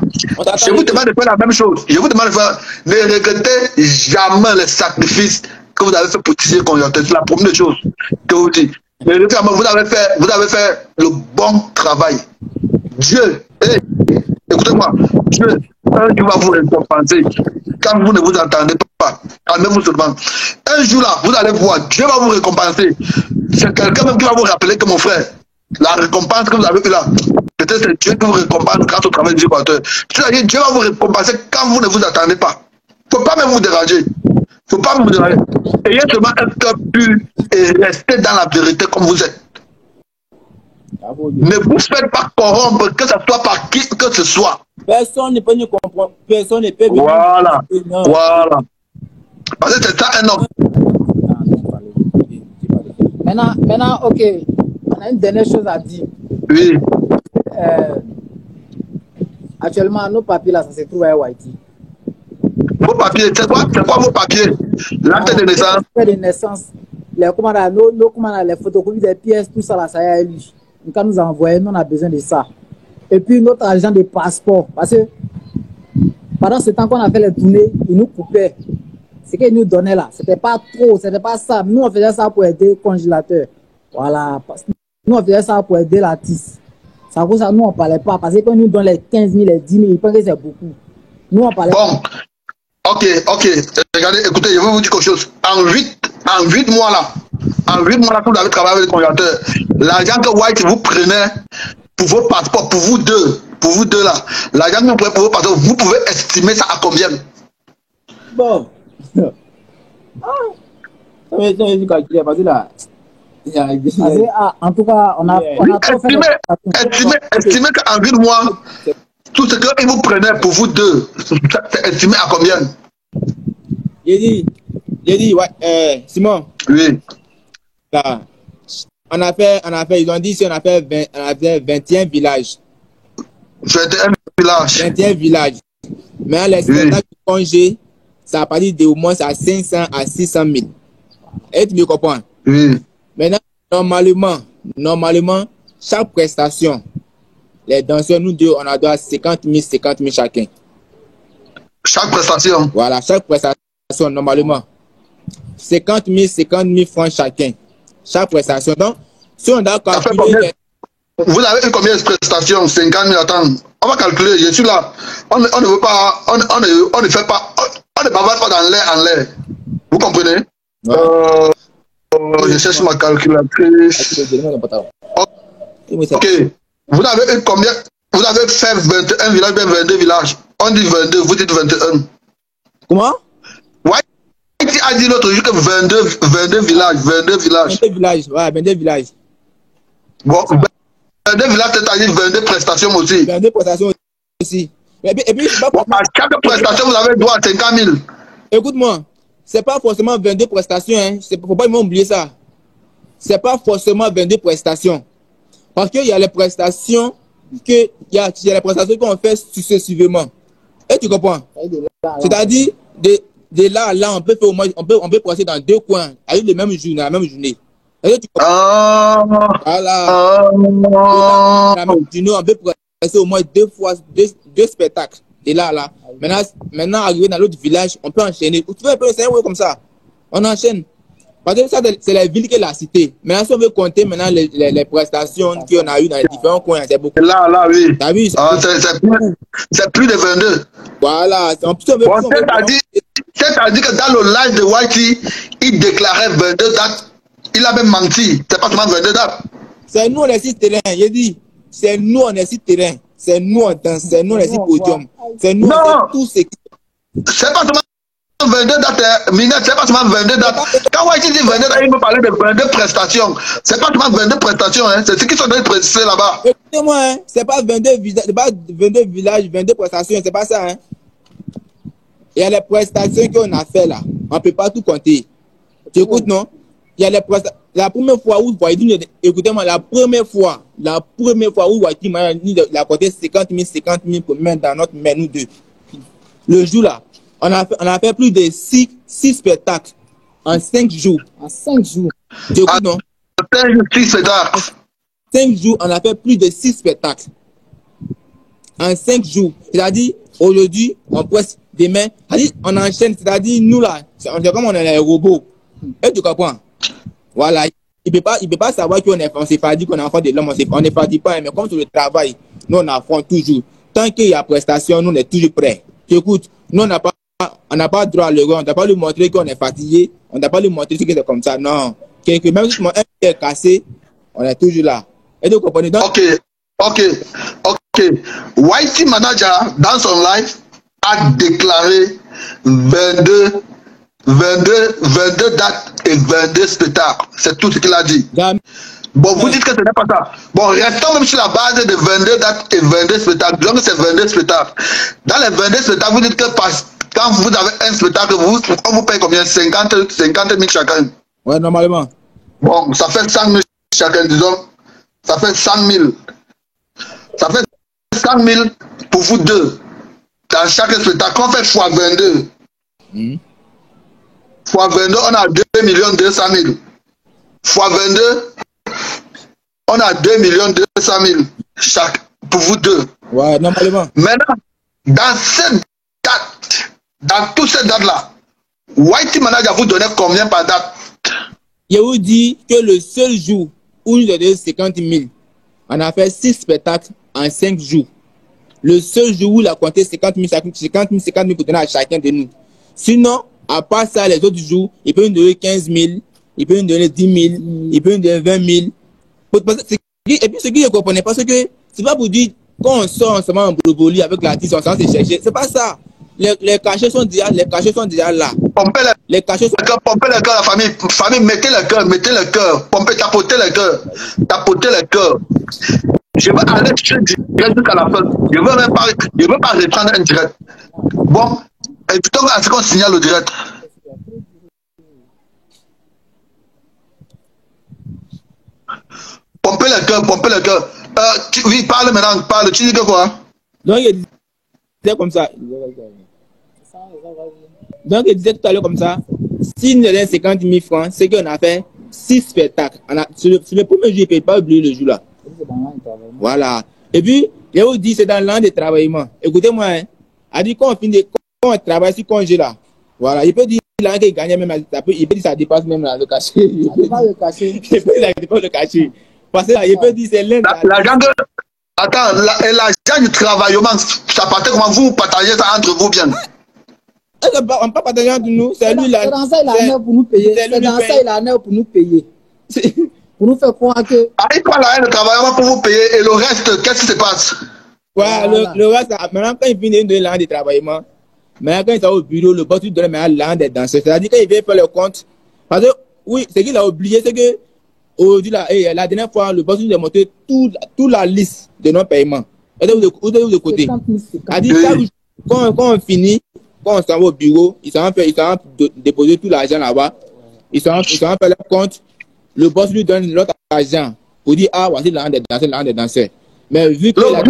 Je vous demande de faire la même chose. Je vous demande de faire. Ne regrettez jamais les sacrifices que vous avez fait pour tirer congélateur. C'est la première chose que vous dites. Vous avez fait le bon travail. Dieu, écoutez-moi, Dieu, un jour va vous récompenser. Quand vous ne vous entendez pas, calmez-vous seulement. Un jour là, vous allez voir, Dieu va vous récompenser. C'est quelqu'un même qui va vous rappeler que mon frère, la récompense que vous avez eue là, peut-être c'est Dieu qui vous récompense grâce au travail du Équateur. C'est-à-dire Dieu va vous récompenser quand vous ne vous attendez pas. Il ne faut pas même vous déranger. Il ne faut pas vous déranger. Ayez seulement un cœur pur et restez dans la vérité comme vous êtes. Ne vous faites pas corrompre, que ce soit par qui que ce soit. Personne ne peut nous comprendre. Personne ne peut. Voilà. Voilà. Parce que c'est ça un homme. Maintenant, ok. On a une dernière chose à dire. Oui. Actuellement, nos papiers là, ça se trouve à Haïti. Vos papiers, c'est quoi vos papiers? L'acte de naissance. L'acte de naissance. Les photocopies des pièces, tout ça là, ça y est lui. Quand nous envoyons, nous on a besoin de ça. Et puis notre agent de passeport. Parce que pendant ce temps qu'on a fait les tournées, ils nous coupaient. Ce qu'ils nous donnaient là, c'était pas trop, c'était pas ça. Nous on faisait ça pour aider le congélateur. Voilà. Nous on faisait ça pour aider l'artiste. C'est à cause de ça, nous on parlait pas. Parce que quand ils nous donnent les 15 000, les 10 000, ils pensent que c'est beaucoup. Nous on parlait pas. Ok. Regardez, écoutez, je vais vous dire quelque chose. En 8 mois là, que vous avez travaillé avec le congélateur, l'argent que White vous prenait pour vos passeports, pour vous deux là, l'argent que vous prenez pour vos passeports, vous pouvez estimer ça à combien? Bon. En tout cas, on a estimé qu'en 8 mois, tout ce qu'ils vous prenaient pour vous deux, c'est estimé à combien? J'ai dit, ouais, Simon. Oui. Là, on a fait, ils ont dit si on a fait 21 villages. 21 villages. 21 villages. Mais les spectacles de congé, ça a parti de au moins à 500 à 600 000. Et tu me comprends? Oui. Maintenant, normalement, chaque prestation, les danseurs, nous deux, on a droit à 50 000 chacun. Chaque prestation. Voilà, chaque prestation, normalement. 50 000 francs chacun. Chaque prestation. Donc, si on doit calculer... Vous avez eu combien de prestations? 50 000, attends. On va calculer, je suis là. On ne veut pas, on ne fait pas, on ne bavard pas dans l'air en l'air. Vous comprenez? Ouais. Je cherche ma calculatrice. Ok. Vous avez eu combien? Vous avez fait 21 villages, bien 22 villages. On dit 22, vous dites 21. Comment? Ouais. Qui a dit l'autre jour que 22 villages, 22 villages. 22 villages, ouais, 22 villages. Bon, 22 villages, c'est-à-dire 22 prestations aussi. 22 prestations aussi. Et puis bon, à chaque prestation, vous avez droit à 50 000. Écoute-moi, c'est pas forcément 22 prestations, hein. Faut pas oublier ça. C'est pas forcément 22 prestations. Parce qu'il y a les prestations qu'on fait successivement. Et tu comprends? C'est-à-dire, de là à là, on peut faire au moins, on peut passer dans deux coins, avec le même jour, dans la même journée. Et tu comprends? Voilà. Dans la même journée, on peut passer au moins deux spectacles. De là à là. Maintenant, arrivé dans l'autre village, on peut enchaîner. Tu veux un peu comme ça? On enchaîne. Parce que ça, c'est la ville qui l'a cité. Maintenant, si on veut compter maintenant les prestations qu'on a eues dans les différents coins, c'est beaucoup. Là, oui. T'as vu? C'est plus de 22. Voilà. Bon, c'est-à-dire que dans le live de Whitey, il déclarait 22 dates. Il a même menti. C'est pas seulement 22 dates. C'est nous, on est 6 terrains. J'ai dit, c'est nous, on est 6 terrains. C'est nous, on danse. C'est nous, on est 6 podiums. C'est nous, on fait tout ce qui... C'est pas seulement 22 dates, Minette, c'est pas seulement 22 dates. Quand Whitey dit 22 dates, il me parlait de 22 prestations. C'est pas seulement 22 prestations, hein. C'est ce qui sont précisés là-bas. Écoutez-moi, hein. C'est pas 22 villages, 22 prestations, c'est pas ça, hein. Il y a les prestations qu'on a fait là. On ne peut pas tout compter. Tu écoutes, non? Il y a les prestations. La première fois où Whitey, écoutez-moi, la première fois où Whitey a compté 50 000 pour mettre dans notre main, nous deux. Le jour là, on a fait plus de 6 spectacles en 5 jours. En 5 jours. Tu écoutes, non? 6 spectacles. 5 jours, on a fait plus de 6 spectacles. En 5 jours. C'est-à-dire, aujourd'hui, on presse demain. C'est-à-dire, on enchaîne. C'est-à-dire, nous là, c'est comme on est les robots. Et tu comprends? Voilà. Il peut pas savoir qu'on s'est pas dit qu'on est enfant de l'homme. On ne dit pas, mais comme sur le travail, nous on affronte toujours. Tant qu'il y a prestation, nous on est toujours prêts. Tu écoutes, nous on n'a pas droit à l'erreur. On ne doit pas lui montrer qu'on est fatigué. On ne doit pas lui montrer que c'est comme ça. Non. Même si un pied est cassé, on est toujours là. Et donc, comprenez donc. Ok. Whitey Manager, dans son live, a déclaré 22 dates et 22 spectacles. C'est tout ce qu'il a dit. Bon, vous dites que ce n'est pas ça. Bon, restons même sur la base de 22 dates et 22 spectacles. Donc, c'est 22 spectacles. Dans les 22 spectacles, vous dites que quand vous avez un spectacle, on vous paye combien? 50 000 chacun. Ouais, normalement. Bon, ça fait 100 000 chacun, disons. Ça fait 100 000. Ça fait 100 000 pour vous deux. Dans chaque spectacle, on fait fois 22. Fois 22, on a 2 200 000. Fois 22, on a 2 200 000 chaque pour vous deux. Ouais, normalement. Maintenant, dans cette date, dans toutes ces dates-là, Whitey Manager vous donnait combien par date? Je vous dis que le seul jour où nous avons 50 000, on a fait 6 spectacles en 5 jours. Le seul jour où il a compté 50 000 pour donner à chacun de nous. Sinon, à part ça, les autres jours, il peut nous donner 15 000, il peut nous donner 10 000, il peut nous donner 20 000. Et puis, ce que je ne comprenais pas, c'est que c'est pas pour dire quand on sort ensemble en broboli avec l'artiste, on s'en se chercher. C'est pas ça. Les cachets sont déjà là. Pompez les cachets, pompez le cœur, la famille, mettez le cœur, pompez, tapotez le cœur. Je vais aller direct jusqu'à la fin. Je veux pas reprendre un direct. Bon, évitons à ce qu'on signale le direct. Pompez le cœur. Oui, parle maintenant, parle. Tu dis que quoi? Donc, il disait comme ça. Donc, il disait tout à l'heure comme ça. Si nous avons 50 000 francs, c'est qu'on a fait 6 spectacles. Sur le premier jour, il ne peut pas oublier le jour là. Voilà. Et puis, Je vous dis, c'est dans l'an de travaillement. Écoutez-moi, hein. A dit quand on travaille sur congé là, voilà, il peut dire là qu'il gagne même, il peut dire ça dépasse même là, le cachet. Il peut dire ça dépasse le cachet. Parce que là, il peut dire c'est l'un. Attends, l'argent du travaillement, ça partait comment vous partagez ça entre vous bien? On ne peut pas partager entre nous, c'est lui là. C'est dans ça, il a un pour nous payer. C'est dans ça, il a un pour nous payer. Pour nous faire croire que. Ah, il prend l'argent de travaillement pour vous payer et le reste, qu'est-ce qui se passe? Ouais, le reste, maintenant, quand il finit de l'an de travaillement, maintenant, quand il est au bureau, le boss lui donne l'an des danseurs. C'est-à-dire qu'il vient faire le compte. Parce que, oui, ce qu'il a oublié, c'est que, aujourd'hui, la dernière fois, le boss lui a montré toute la liste de nos paiements. Et de côté. C'est-à-dire, quand on finit, quand on s'en va au bureau, ils s'en vont déposer tout l'argent là-bas. Ils s'en vont faire le compte. Le boss lui donne l'autre argent pour dire, ah, voici l'an des danseurs. Mais vu que le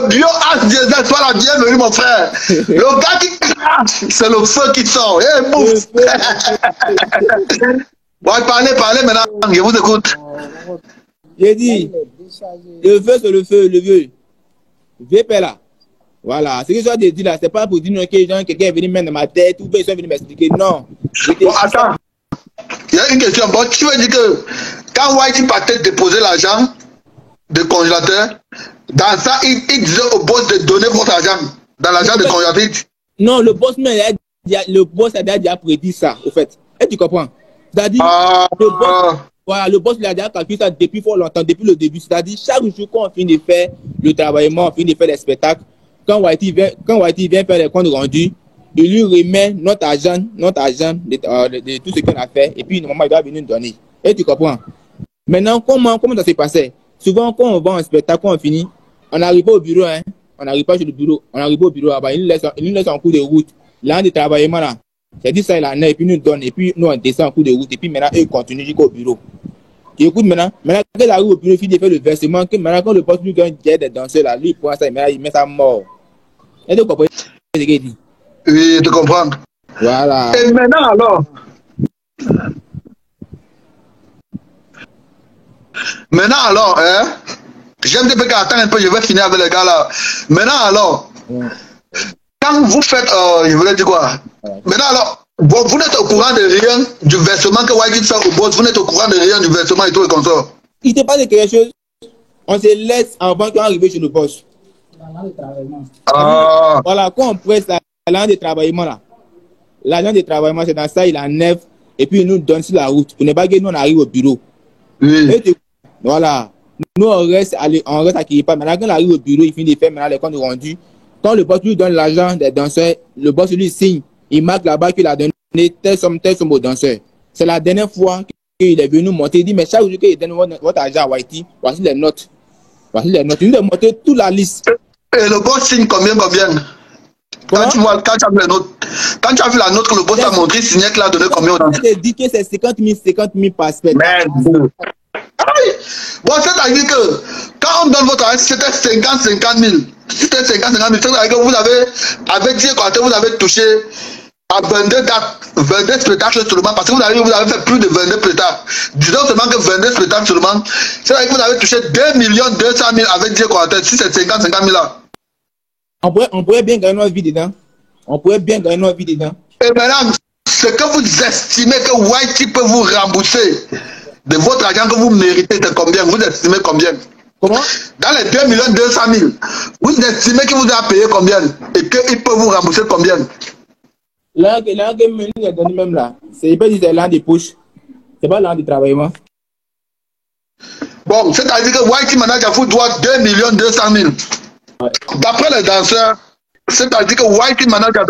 bio diesel, sois la bienvenue, mon frère. Le gars qui crache, c'est le feu qui sort. Eh, bouffe. Bon, parlez maintenant, je vous écoute. J'ai dit, le feu, c'est le feu, le vieux. VP là. Voilà. Ce que je dit là, c'est pas pour dire que quelqu'un est venu mettre dans ma tête ou bien ils sont venus m'expliquer. Non. Bon, attends. Il y a une question. Bon, tu veux dire que quand Whitey partait déposer l'argent de congélateur, dans ça, il disait au boss de donner votre argent dans l'argent de congélateur. Non, le boss a déjà prédit ça, au fait. Et tu comprends? C'est-à-dire, le boss lui a déjà calculé ça depuis fort longtemps, depuis le début. C'est-à-dire, chaque jour qu'on finit de faire le travaillement, on finit de faire les spectacles, quand Whitey vient faire les comptes rendus, il lui remet notre argent de tout ce qu'on a fait, et puis normalement il doit venir nous donner. Et tu comprends? Maintenant, comment ça s'est passé? Souvent, quand on va en spectacle, quand on finit, on n'arrive pas au bureau, hein. On n'arrive pas chez le bureau, on arrive au bureau là-bas, il nous laisse en cours de route. L'an de travaillement là, c'est dit ça, il en a, et puis nous donne, et puis nous on descend en cours de route, et puis maintenant, eux continuent jusqu'au bureau. Tu écoutes maintenant, quand il arrive au bureau, il finit de faire le versement, que maintenant, quand le boss lui donne des danseurs là, lui il prend ça, il met ça mort. Et tu comprends ce qu'il dit? Oui, je comprends. Voilà. Et maintenant alors, hein, j'aime bien que attends un peu, je vais finir avec les gars là. Maintenant alors, quand vous faites, je voulais dire quoi? Maintenant alors, vous n'êtes au courant de rien du versement que Whitey fait au boss, vous n'êtes au courant de rien du versement et tout et comme ça. Il te parle de quelque chose, on se laisse avant qu'on arrive chez le boss. Voilà, quand on presse l'argent de travaillement là, l'argent de travaillement c'est dans ça, il enlève et puis il nous donne sur la route pour ne pas que nous on arrive au bureau. Oui. Voilà, nous on reste à Kiripa. Maintenant quand on arrive au bureau, il finit de faire maintenant les comptes rendus. Quand le boss lui donne l'argent des danseurs, le boss lui signe, il marque là-bas qu'il a donné telle somme aux danseurs. C'est la dernière fois qu'il est venu monter, il dit mais chaque jour qu'il donne votre argent à Whitey, voici les notes. Il nous a montré toute la liste. Et le boss signe combien? Quand tu as vu la note, que le boss a montré, il signait qu'il a donné combien aux danseurs? Il dit que c'est 50 000 par spectacle. Merde. Bon, c'est-à-dire que quand on donne votre argent, c'était 50 000. C'était 50 000, c'est-à-dire que vous avez, avec 10 quartiers, vous avez touché à 22 dates, 22 spectacles seulement, parce que vous avez fait plus de 22 spectacles. Disons seulement que 22 spectacles seulement, c'est-à-dire que vous avez touché 2 200 000 avec 10 quartiers, si c'est 50 000 là. On pourrait bien gagner notre vie dedans. Et maintenant, ce que vous estimez que Whitey peut vous rembourser de votre argent que vous méritez, c'est combien? Vous estimez combien? Comment? Dans les 2 200 000, vous estimez qu'il vous a payé combien? Et qu'il peut vous rembourser combien? Là, que il a donné même là, il peut dire c'est l'an des poches. C'est pas l'an du travaillement. Bon, c'est-à-dire que Whitey Manager vous doit 2 200 000. Ouais. D'après les danseurs, c'est-à-dire que Whitey Manager,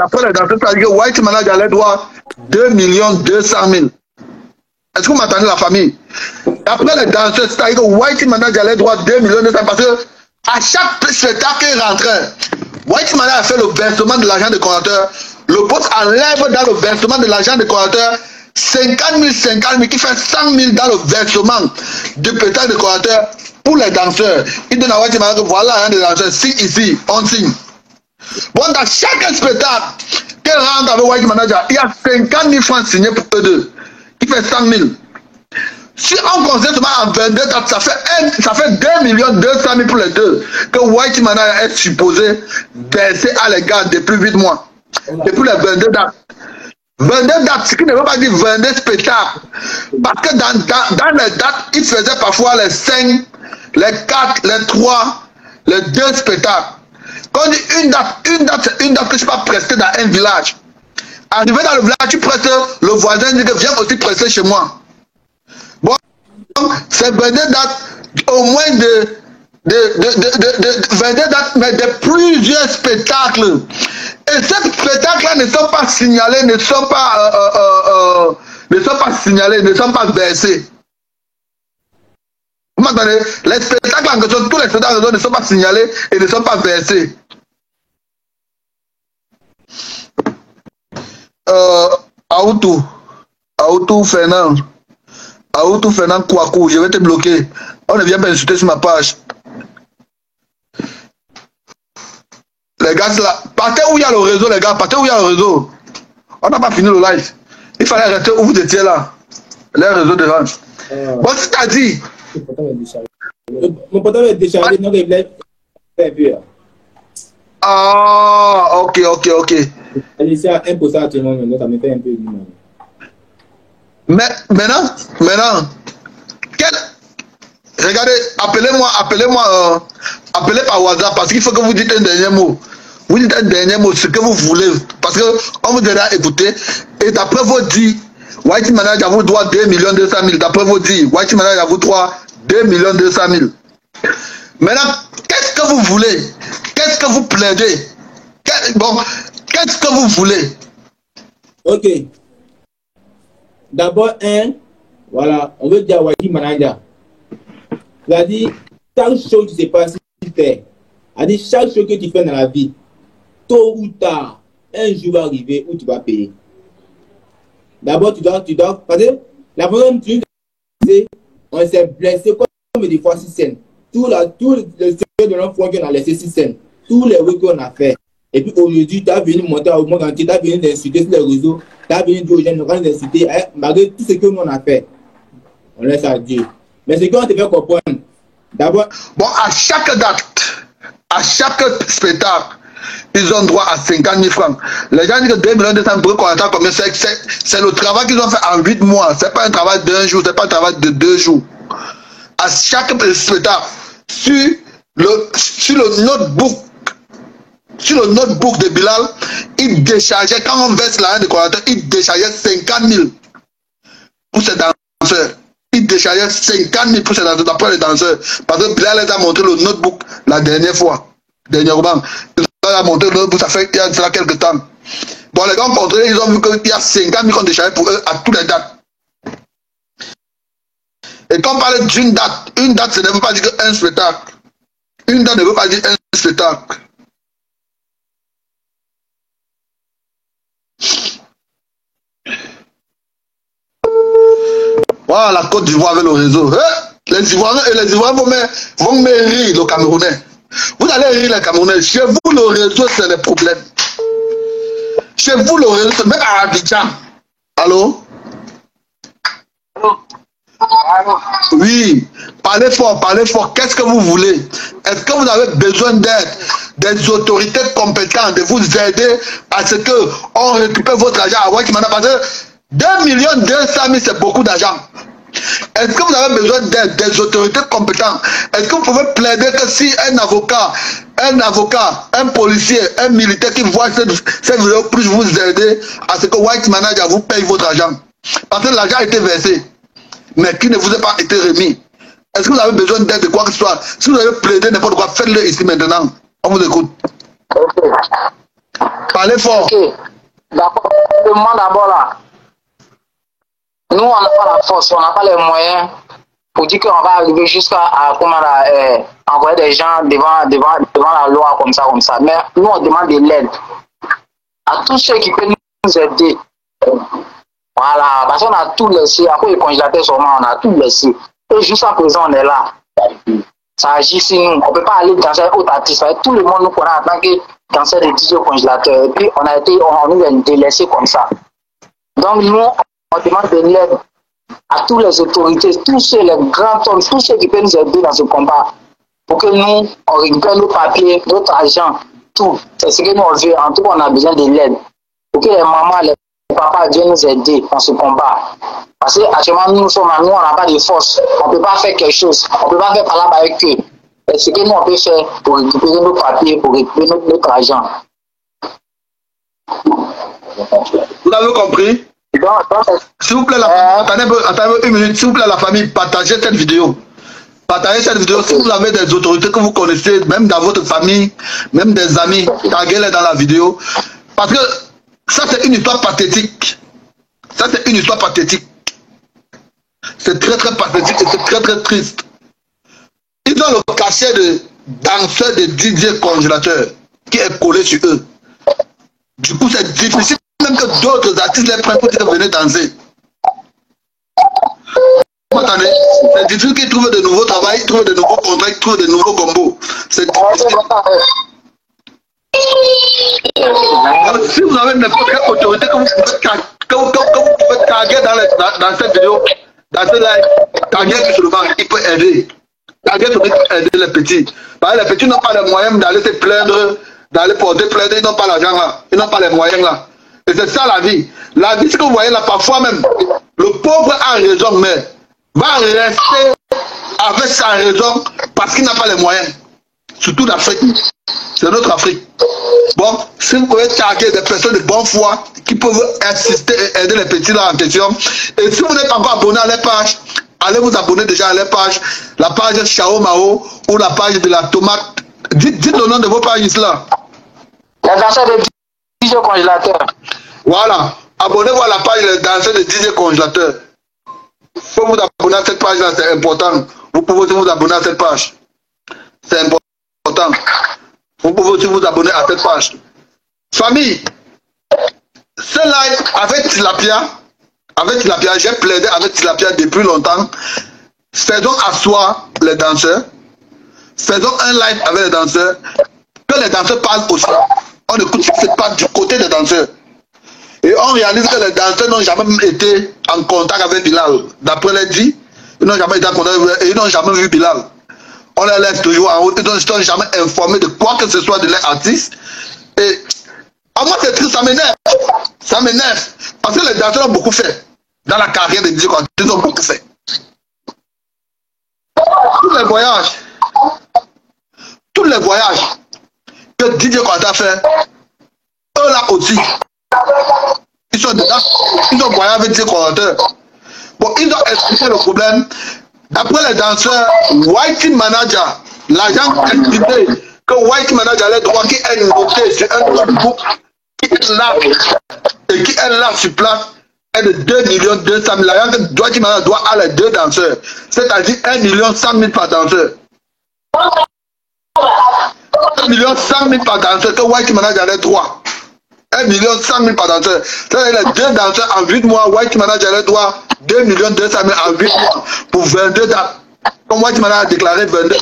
les doit 2 200 000. Est-ce que vous m'entendez, la famille? D'après les danseurs, c'est-à-dire que Whitey Manager les doit 2 200 000 parce que à chaque spectacle qui rentrait, Whitey Manager a fait le versement de l'argent des créateurs. Le boss enlève dans le versement de l'argent des créateurs 50 000 qui fait 100 000 dans le versement du spectacle des créateurs pour les danseurs. Il donne à Whitey Manager que voilà l'argent des danseurs, signe ici, on signe. Bon, dans chaque spectacle qui rentre avec Whitey Manager, il y a 50 000 francs signés pour eux deux, qui fait 100 000. Si on considère seulement en 22 dates, ça fait 2 200 000 pour les deux. Que Whitey Manager est supposé baisser à l'égard depuis 8 mois. Depuis les 22 dates. 22 dates, ce qui ne veut pas dire 22 spectacles. Parce que dans les dates, il faisait parfois les 5, les 4, les 3, les 2 spectacles. Quand on dit une date, c'est une date que je ne suis pas prestée dans un village. Arrivé dans le village, tu prestes, le voisin dit que viens aussi prester chez moi. Bon, c'est 22 dates, au moins de 22 dates, mais de plusieurs spectacles. Et ces spectacles-là ne sont pas signalés, ne sont pas versés. Vous m'entendez? Les spectacles en question, tous les spectacles en question ne sont pas signalés et ne sont pas versés. Aoutou Fernand Kouakou, je vais te bloquer. On ne vient pas insulter sur ma page. Les gars, c'est là. Partez où il y a le réseau, les gars. Partez où il y a le réseau. On n'a pas fini le live. Il fallait arrêter où vous étiez là. Les réseaux de range. Bon, c'est-à-dire. Mon portable est déchargé, donc il est vu. Ah, ok. Elle est à 1% actuellement, mais ça me fait un peu du mal. Mais maintenant, regardez, appelez par WhatsApp parce qu'il faut que vous dites un dernier mot. Vous dites un dernier mot, ce que vous voulez, parce qu'on vous aura écouté. Et d'après vos dits, Whitey Manager vous doit 2 200 000. D'après vos dits, Whitey Manager vous doit 2 200 000. Maintenant, qu'est-ce que vous voulez? Qu'est-ce que vous plaidez? Qu'est-ce que vous voulez? Ok. D'abord, voilà, on veut dire Whitey Manager. C'est-à-dire, chaque chose qui se passe, c'est-à-dire chaque chose que tu fais dans la vie, tôt ou tard, un jour va arriver où tu vas payer. D'abord, tu dois, parce que la première chose, c'est on s'est blessé comme des fois 6 scènes. Tout le secret de l'enfant qu'on a laissé 6 scènes. Tous les week qu'on a fait. Et puis aujourd'hui, tu as venu monter au monde entier, tu as venu d'insulter sur les réseaux, tu as venu dire aux gens, nous allons d'insulter, malgré tout ce que nous on a fait. On laisse à Dieu. Mais ce qu'on te fait comprendre, d'abord. Bon, à chaque date, à chaque spectacle, ils ont droit à 50 000 francs. Les gens disent que 2 200 000 combien c'est le travail qu'ils ont fait en 8 mois. Ce n'est pas un travail d'un jour, ce n'est pas un travail de 2 jours. À chaque spectacle, sur le notebook de Bilal, il déchargeait, quand on verse l'argent de collateur, il déchargeait 50 000 pour ses danseurs. Il déchargeait 50 000 pour ses danseurs, d'après les danseurs. Parce que Bilal les a montré le notebook la dernière fois. Dernièrement. Il a montré le notebook, ça fait il y a quelques temps. Bon, les gars ont contrôlé, ils ont vu qu'il y a 50 000 qu'on déchargeait pour eux à toutes les dates. Et quand on parle d'une date, une date, ça ne veut pas dire qu'un spectacle. Une date ne veut pas dire un spectacle. Voilà la Côte d'Ivoire avec le réseau. Les Ivoiriens vont me rire, le Camerounais. Vous allez rire les Camerounais. Chez vous, le réseau, c'est le problème. Chez vous, le réseau, même à Abidjan. Allô? Oui, parlez fort. Qu'est-ce que vous voulez? Est-ce que vous avez besoin d'aide des autorités compétentes de vous aider à ce qu'on récupère votre argent à Whitey Manager? Parce que 2 200 000, c'est beaucoup d'argent. Est-ce que vous avez besoin d'aide des autorités compétentes? Est-ce que vous pouvez plaider que si un avocat, un policier, un militaire qui voit cette vidéo puisse vous aider à ce que Whitey Manager vous paye votre argent? Parce que l'argent a été versé, mais qui ne vous a pas été remis. Est-ce que vous avez besoin d'aide de quoi que ce soit? Si vous avez plaidé n'importe quoi, faites-le ici maintenant. On vous écoute. Okay. Parlez fort. Ok. D'accord. Moi d'abord là. Nous, on n'a pas la force, on n'a pas les moyens pour dire qu'on va arriver jusqu'à envoyer des gens devant la loi comme ça. Mais nous, on demande de l'aide à tous ceux qui peuvent nous aider. Voilà, parce qu'on a tout laissé. Après le congélateur seulement, on a tout laissé. Et jusqu'à présent, on est là. Ça agit sur nous. On ne peut pas aller dans un autre artiste. Tout le monde nous connaît en tant que danseur de DJ au congélateur. Et puis, on nous a délaissé comme ça. Donc, nous, on demande de l'aide à toutes les autorités, tous ceux, les grands hommes, tous ceux qui peuvent nous aider dans ce combat, pour que nous, on récupère nos papiers, notre argent, tout. C'est ce que nous on veut. En tout cas, on a besoin de l'aide. Pour que les mamans, les papas viennent nous aider dans ce combat. Parce qu'actuellement, nous on n'a pas de force. On ne peut pas faire quelque chose. On ne peut pas faire par là avec eux. C'est ce que nous, on peut faire pour récupérer nos papiers, pour récupérer notre argent. Vous avez compris? S'il vous plaît, attendez une minute. S'il vous plaît, la famille, partagez cette vidéo. Partagez cette vidéo. Si vous avez des autorités que vous connaissez, même dans votre famille, même des amis, taguez-les dans la vidéo. Parce que ça, c'est une histoire pathétique. Ça, c'est une histoire pathétique. C'est très, très pathétique et c'est très, très triste. Ils ont le cachet de danseur de DJ congélateur qui est collé sur eux. Du coup, c'est difficile même que d'autres artistes les prennent pour dire venez danser. Vous attendez? C'est difficile qu'ils trouvent de nouveaux travail, ils trouvent de nouveaux contrats, ils trouvent de nouveaux combos. C'est difficile. Alors, si vous avez n'importe quelle autorité que vous pouvez taguer dans cette vidéo, dans ce live, taguer seulement, il peut aider. Taguer seulement, il peut aider les petits. Parce que les petits n'ont pas les moyens d'aller se plaindre, d'aller porter plainte, ils n'ont pas l'argent là, ils n'ont pas les moyens là. Et c'est ça la vie. La vie, ce que vous voyez là, parfois même, le pauvre a raison, mais va rester avec sa raison parce qu'il n'a pas les moyens. Surtout l'Afrique. C'est notre Afrique. Bon, si vous pouvez taguer des personnes de bonne foi qui peuvent assister et aider les petits là en question. Et si vous n'êtes pas encore abonné à leur page, allez vous abonner déjà à leur page. La page Chao Mao ou la page de la tomate. Dites le nom de vos pages là. Les danseurs de DJ congélateur. Voilà. Abonnez-vous à la page des danseurs de DJ congélateur. Il faut vous abonner à cette page là, c'est important. Vous pouvez aussi vous abonner à cette page. C'est important. Vous pouvez aussi vous abonner à cette page. Famille, ce live avec Tilapia, j'ai plaidé avec Tilapia depuis longtemps. Faisons asseoir les danseurs. Faisons un live avec les danseurs. Que les danseurs parlent aussi. On écoute ce qui se passe du côté des danseurs. Et on réalise que les danseurs n'ont jamais été en contact avec Bilal. D'après les dits, ils n'ont jamais été en contact avec Bilal et ils n'ont jamais vu Bilal. On les laisse toujours en haut, ils ne sont jamais informés de quoi que ce soit de leur artiste. Et à moi, c'est triste, ça m'énerve. Ça m'énerve. Parce que les danseurs ont beaucoup fait. Dans la carrière de DJ Quanta, ils ont beaucoup fait. Tous les voyages que DJ Quanta fait, eux là aussi, ils sont dedans, ils ont voyagé avec DJ Quanta. Bon, ils ont expliqué le problème. D'après les danseurs, White Manager, l'agent expliqué que White Manager a les droits qui est noté sur un notebook qui est là et qui est là sur place est de 2 200 000. L'agent que White Manager doit à les deux danseurs, c'est-à-dire 1 100 000 par danseur. 1 100 000 par danseur que White Manager a les droits. 1 100 000 par danseur. C'est-à-dire les deux danseurs en 8 mois, White Manager a les droits 2 200 000 en 8 mois pour 22 dates. Comme White Manager a déclaré 22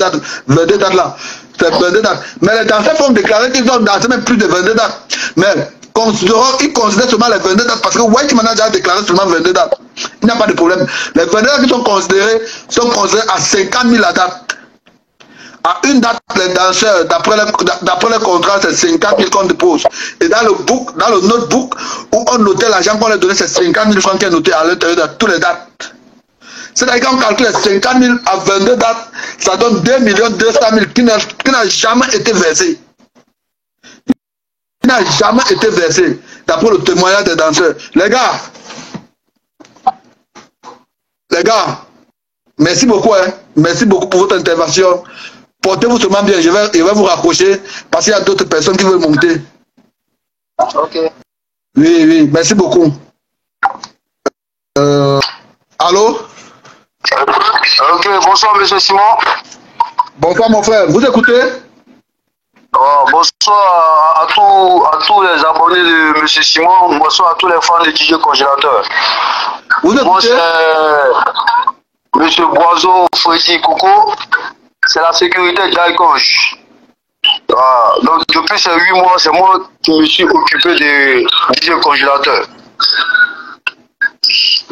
dates là. C'est 22 dates. Mais les danseurs font déclarer qu'ils ont dansé même plus de 22 dates. Mais ils considèrent seulement les 22 dates parce que White Manager a déclaré seulement 22 dates. Il n'y a pas de problème. Les 22 dates qui sont considérés à 50 000 la date. À une date, les danseurs, d'après le contrat, c'est 50 000 qu'on dépose. Et dans le notebook où on notait l'argent qu'on leur donnait, c'est 50 000 francs qui est noté à l'intérieur de toutes les dates. C'est-à-dire qu'on calcule 50 000 à 22 dates, ça donne 2 200 000 qui n'a jamais été versé. Qui n'a jamais été versé, d'après le témoignage des danseurs. Les gars, merci beaucoup, hein. Merci beaucoup pour votre intervention. Portez-vous seulement bien, je vais vous raccrocher parce qu'il y a d'autres personnes qui veulent monter. Ok. Oui, merci beaucoup. Allô? Ok, bonsoir monsieur Simon. Bonsoir mon frère, vous écoutez? Bonsoir à tous les abonnés de monsieur Simon, bonsoir à tous les fans de DJ Congélateur. Vous écoutez? Moi c'est monsieur Boiseau Freddy Coco, c'est la sécurité d'Aïkonge. Donc depuis ces 8 mois, c'est moi qui me suis occupé de DJ Congélateur.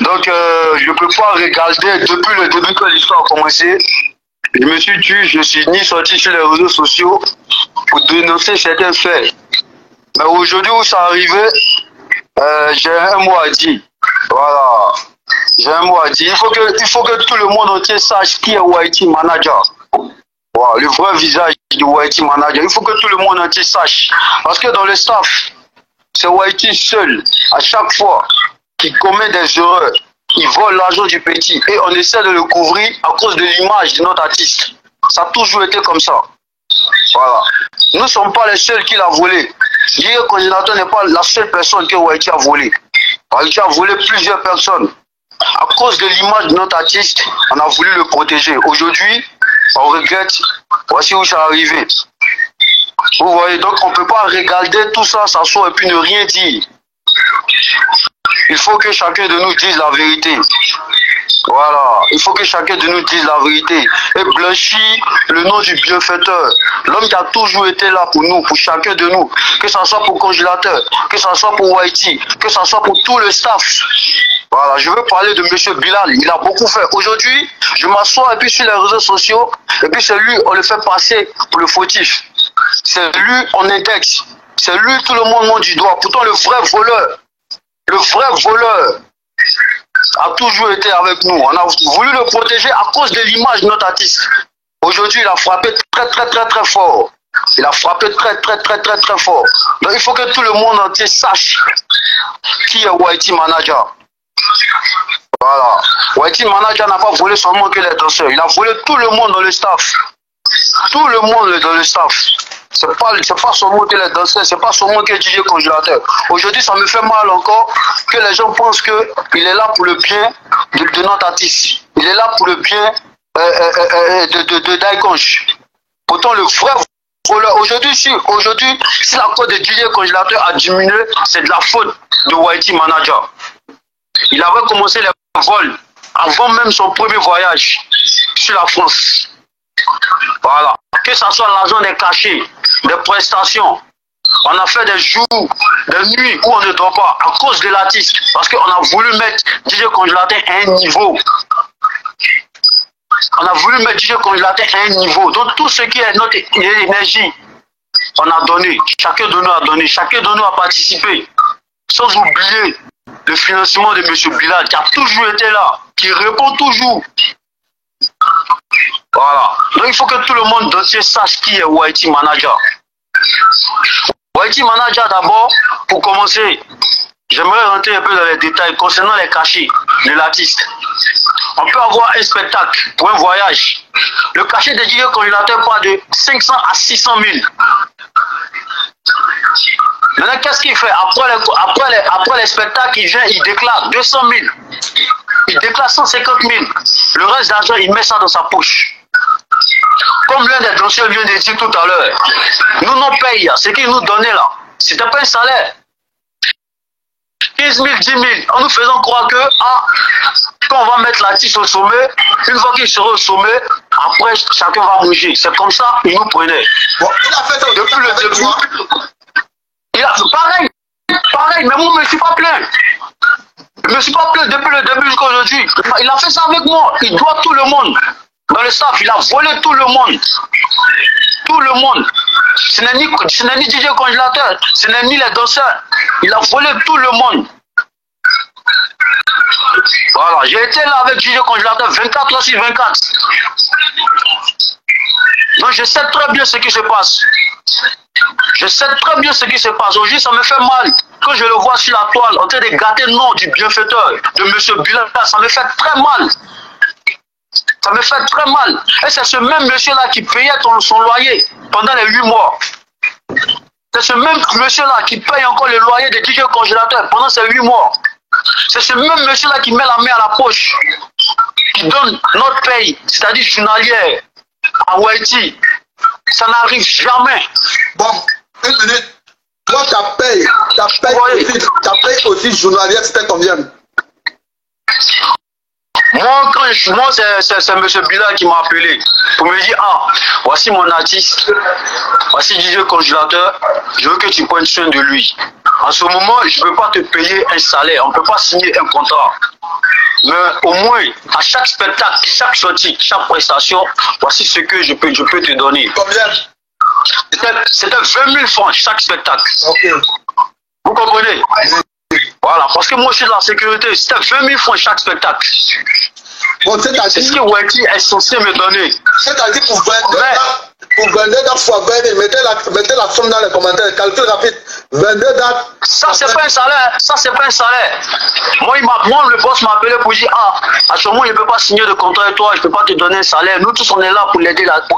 Donc, je ne peux pas regarder depuis le début que l'histoire a commencé. Je me suis tué, je suis ni sorti sur les réseaux sociaux pour dénoncer certains faits. Mais aujourd'hui où ça arrivé, j'ai un mot à dire. Voilà. J'ai un mot à dire. Il faut que tout le monde entier sache qui est Whitey Manager. Voilà, le vrai visage de Whitey Manager. Il faut que tout le monde entier sache. Parce que dans le staff, c'est Whitey seul, à chaque fois, qui commet des erreurs. Il vole l'argent du petit. Et on essaie de le couvrir à cause de l'image de notre artiste. Ça a toujours été comme ça. Voilà. Nous ne sommes pas les seuls qui l'ont volé. Le coordinateur n'est pas la seule personne que Whitey a volé. Whitey a volé plusieurs personnes. À cause de l'image de notre artiste, on a voulu le protéger. Aujourd'hui, on regrette. Voici où ça arrivé. Vous voyez, donc on ne peut pas regarder tout ça, s'asseoir et puis ne rien dire. Il faut que chacun de nous dise la vérité. Voilà, il faut que chacun de nous dise la vérité et blanchir le nom du bienfaiteur. L'homme qui a toujours été là pour nous, pour chacun de nous, que ce soit pour Congélateur, que ce soit pour Whitey, que ce soit pour tout le staff. Voilà, je veux parler de M. Bilal, il a beaucoup fait. Aujourd'hui, je m'assois et puis sur les réseaux sociaux, et puis c'est lui, on le fait passer pour le fautif. C'est lui, on indexe. C'est lui, tout le monde monte du doigt. Pourtant, le vrai voleur a toujours été avec nous. On a voulu le protéger à cause de l'image de notre artiste. Aujourd'hui, il a frappé très fort. Il a frappé très fort. Donc, il faut que tout le monde entier sache qui est Whitey Manager. Voilà. Whitey Manager n'a pas volé seulement que les danseurs. Il a volé tout le monde dans le staff. Tout le monde dans le staff. C'est pas seulement que les danseurs, c'est pas seulement que DJ Congélateur. Aujourd'hui, ça me fait mal encore que les gens pensent qu'il est là pour le bien de notre artiste. Il est là pour le bien de Daikonch. Pourtant, le vrai voleur, aujourd'hui, si la cote de DJ Congélateur a diminué, c'est de la faute de Whitey Manager. Il avait commencé les vols avant même son premier voyage sur la France. Voilà. Que ce soit l'argent des cachets, des prestations. On a fait des jours, des nuits où on ne dort pas à cause de l'artiste. Parce qu'on a voulu mettre DJ Congélateur à un niveau. On a voulu mettre DJ Congélateur à un niveau. Donc tout ce qui est notre énergie, on a donné. Chacun de nous a donné. Chacun de nous a participé. Sans oublier le financement de M. Bilal qui a toujours été là, qui répond toujours. Voilà. Donc il faut que tout le monde entier sache qui est Whitey Manager. Whitey Manager d'abord, pour commencer, j'aimerais rentrer un peu dans les détails concernant les cachets de l'artiste. On peut avoir un spectacle pour un voyage. Le cachet de DJ Congélateur part de 500 à 600 000. Maintenant, qu'est-ce qu'il fait après les spectacles, il déclare 200 000. Il déclare 150 000. Le reste d'argent, il met ça dans sa poche. Comme l'un des danseurs vient de dire tout à l'heure, nous non payons ce qu'ils nous donnaient là. C'était pas un salaire. 15 000, 10 000, en nous faisant croire que quand on va mettre l'artiste au sommet, une fois qu'il sera au sommet, après chacun va bouger. C'est comme ça qu'ils nous prenaient. Bon, il a fait ça depuis le début. Il a pareil, mais moi je ne me suis pas plaint. Je ne me suis pas plaint depuis le début jusqu'à aujourd'hui. Il a fait ça avec moi. Il doit tout le monde. Dans le staff, il a volé tout le monde. Tout le monde. Ce n'est ni DJ Congélateur, ce n'est ni les danseurs. Il a volé tout le monde. Voilà, j'ai été là avec DJ Congélateur 24 heures sur 24. Donc je sais très bien ce qui se passe. Je sais très bien ce qui se passe. Aujourd'hui, ça me fait mal. Quand je le vois sur la toile, en train de gâter le nom du bienfaiteur, de M. Bilal, ça me fait très mal. Ça me fait très mal. Et c'est ce même monsieur-là qui payait son loyer pendant les 8 mois. C'est ce même monsieur-là qui paye encore le loyer de DJ Congélateur pendant ces 8 mois. C'est ce même monsieur-là qui met la main à la poche, qui donne notre paye, c'est-à-dire journalière, à Whitey. Ça n'arrive jamais. Bon, une minute. Toi, ta paye aussi journalière, c'était combien? Moi, c'est M. Bilal qui m'a appelé pour me dire, voici mon artiste, voici DJ Congélateur, je veux que tu prennes soin de lui. En ce moment, je ne peux pas te payer un salaire, on ne peut pas signer un contrat. Mais au moins, à chaque spectacle, chaque sortie, chaque prestation, voici ce que je peux te donner. Combien? C'était 20 000 francs chaque spectacle. Ok. Vous comprenez? Voilà, parce que moi je suis de la sécurité, c'était 20 000 francs chaque spectacle. Bon, c'est ce que Wadi est censé me donner. C'est-à-dire pour 22 dates fois 20 000, mettez la somme dans les commentaires, calcul rapide. 22 dates. Ça, c'est pas un salaire. Ça, c'est pas un salaire. Moi, le boss m'a appelé pour dire, à ce moment, il ne peut pas signer de contrat avec toi, je ne peux pas te donner un salaire. Nous tous, on est là pour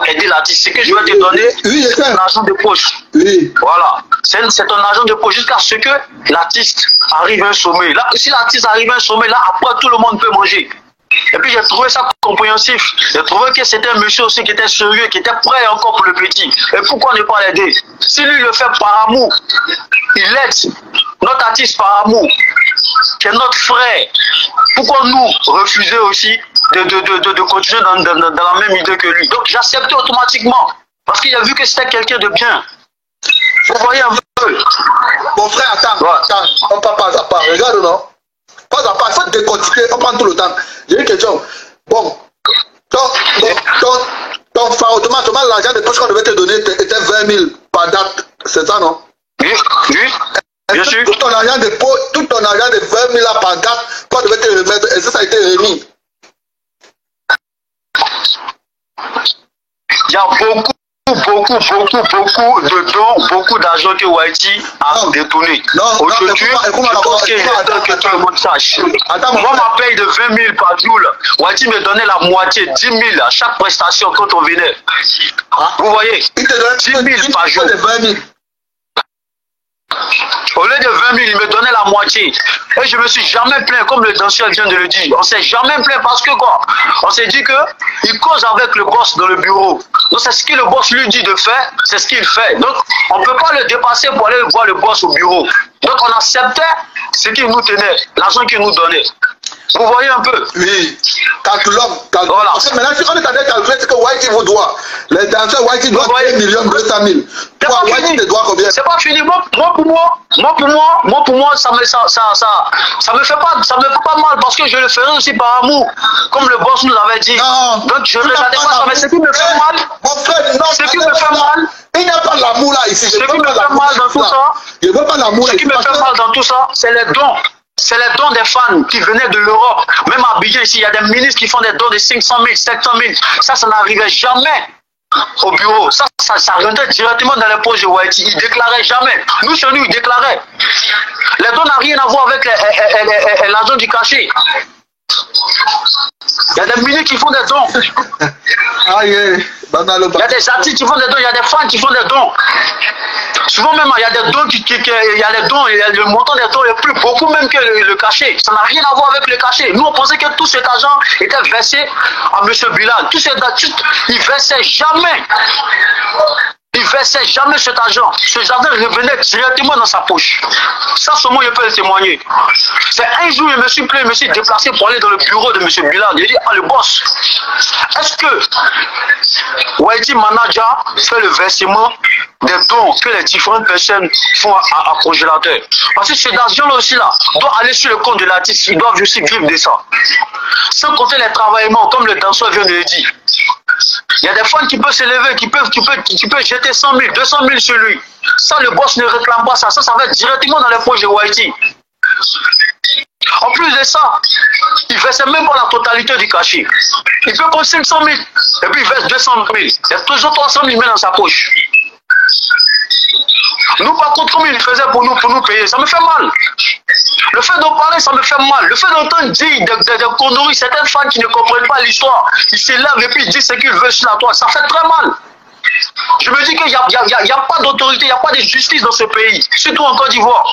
aider l'artiste. Ce que je vais te donner, c'est un argent de poche. Oui. Voilà. C'est un argent de poche jusqu'à ce que l'artiste arrive à un sommet. Là, si l'artiste arrive à un sommet, là, après, tout le monde peut manger. Et puis j'ai trouvé ça compréhensif. J'ai trouvé que c'était un monsieur aussi qui était sérieux, qui était prêt encore pour le petit. Et pourquoi ne pas l'aider? Si lui le fait par amour, il aide notre artiste par amour, qui est notre frère. Pourquoi nous refuser aussi de continuer dans la même idée que lui? Donc j'ai accepté automatiquement. Parce qu'il a vu que c'était quelqu'un de bien. Vous voyez un peu. Mon frère, attends, on parle pas à part. Regarde, non? Pas à part, il faut décortiquer, on prend tout le temps. J'ai une question. Bon, ton phare automatiquement, l'argent de poche qu'on devait te donner était 20 000 par date. C'est ça, non? Oui, bien sûr. Tout ton argent de 20 000 par date qu'on devait te remettre, est-ce que ça a été remis? Il y a beaucoup de dons, beaucoup d'argent que Wadi a détourné. Aujourd'hui, je pense qu'il est temps que tout le monde sache. Moi, ma paye de 20 000 par jour, Wadi me donnait la moitié, 10 000 à chaque prestation quand on venait. Vous voyez, 10 000 par jour. Au lieu de 20 000, il me donnait la moitié. Et je me suis jamais plaint, comme le danseur vient de le dire. On s'est jamais plaint parce que quoi? On s'est dit qu'il cause avec le boss dans le bureau. Donc c'est ce que le boss lui dit de faire, c'est ce qu'il fait. Donc on ne peut pas le dépasser pour aller voir le boss au bureau. Donc on acceptait ce qu'il nous tenait, l'argent qu'il nous donnait. Vous voyez un peu? Oui, calculons. Voilà. Parce que maintenant, si on est en train de calculer ce que Whitey vous doit, les danseurs Whitey doit 2 200 000. Toi, Whitey te doit combien? C'est pas fini. Moi, pour moi, ça me fait pas mal parce que je le ferai aussi par amour, comme le boss nous avait dit. Non, donc je ne regardais pas ça, mais ce qui me fait mal, mon frère, non, ce qui me fait mal, il n'y a pas l'amour là ici. Ce qui me fait mal dans tout ça, je veux pas l'amour. Ce qui me fait mal dans tout ça, c'est les dons. C'est les dons des fans qui venaient de l'Europe. Même à Abidjan ici, il y a des ministres qui font des dons de 500 000, 700 000. Ça n'arrivait jamais au bureau. Ça rentrait directement dans les poches de Whitey. Ils ne déclaraient jamais. Nous, chez nous, ils déclaraient. Les dons n'ont rien à voir avec l'argent du cachet. Il y a des ministres qui font des dons. Il y a des artistes qui font des dons, il y a des fans qui font des dons. Souvent même, il y a des dons il y a les dons, le montant des dons est plus beaucoup même que le cachet. Ça n'a rien à voir avec le cachet. Nous, on pensait que tout cet argent était versé à M. Bilal. Tout cet argent, il ne versait jamais. Il ne versait jamais cet argent. Cet argent revenait directement dans sa poche. Ça, seulement, je peux le témoigner. C'est un jour, je me suis déplacé pour aller dans le bureau de M. Bilal. Il dit, le boss, est-ce que Whitey Manager fait le versement des dons que les différentes personnes font à congélateur? Parce que cet argent-là aussi, là, doit aller sur le compte de l'artiste. Ils doivent aussi vivre de ça. Sans compter les travaillements, comme le danseur vient de le dire. Il y a des fans qui peuvent s'élever, qui peuvent jeter 100 000, 200 000 sur lui. Ça, le boss ne réclame pas ça. Ça va être directement dans les poches de Whitey. En plus de ça, il ne verse même pas la totalité du cachet. Il peut prendre 500 000 et puis il verse 200 000. Il y a toujours 300 000 dans sa poche. Nous, par contre, comme il faisait pour nous payer, ça me fait mal. Le fait d'en parler, ça me fait mal. Le fait d'entendre dire des conneries, certaines fans qui ne comprennent pas l'histoire, ils s'élèvent et puis ils disent ce qu'ils veulent sur la toile. Ça fait très mal. Je me dis qu'il n'y a pas d'autorité, il n'y a pas de justice dans ce pays, surtout en Côte d'Ivoire.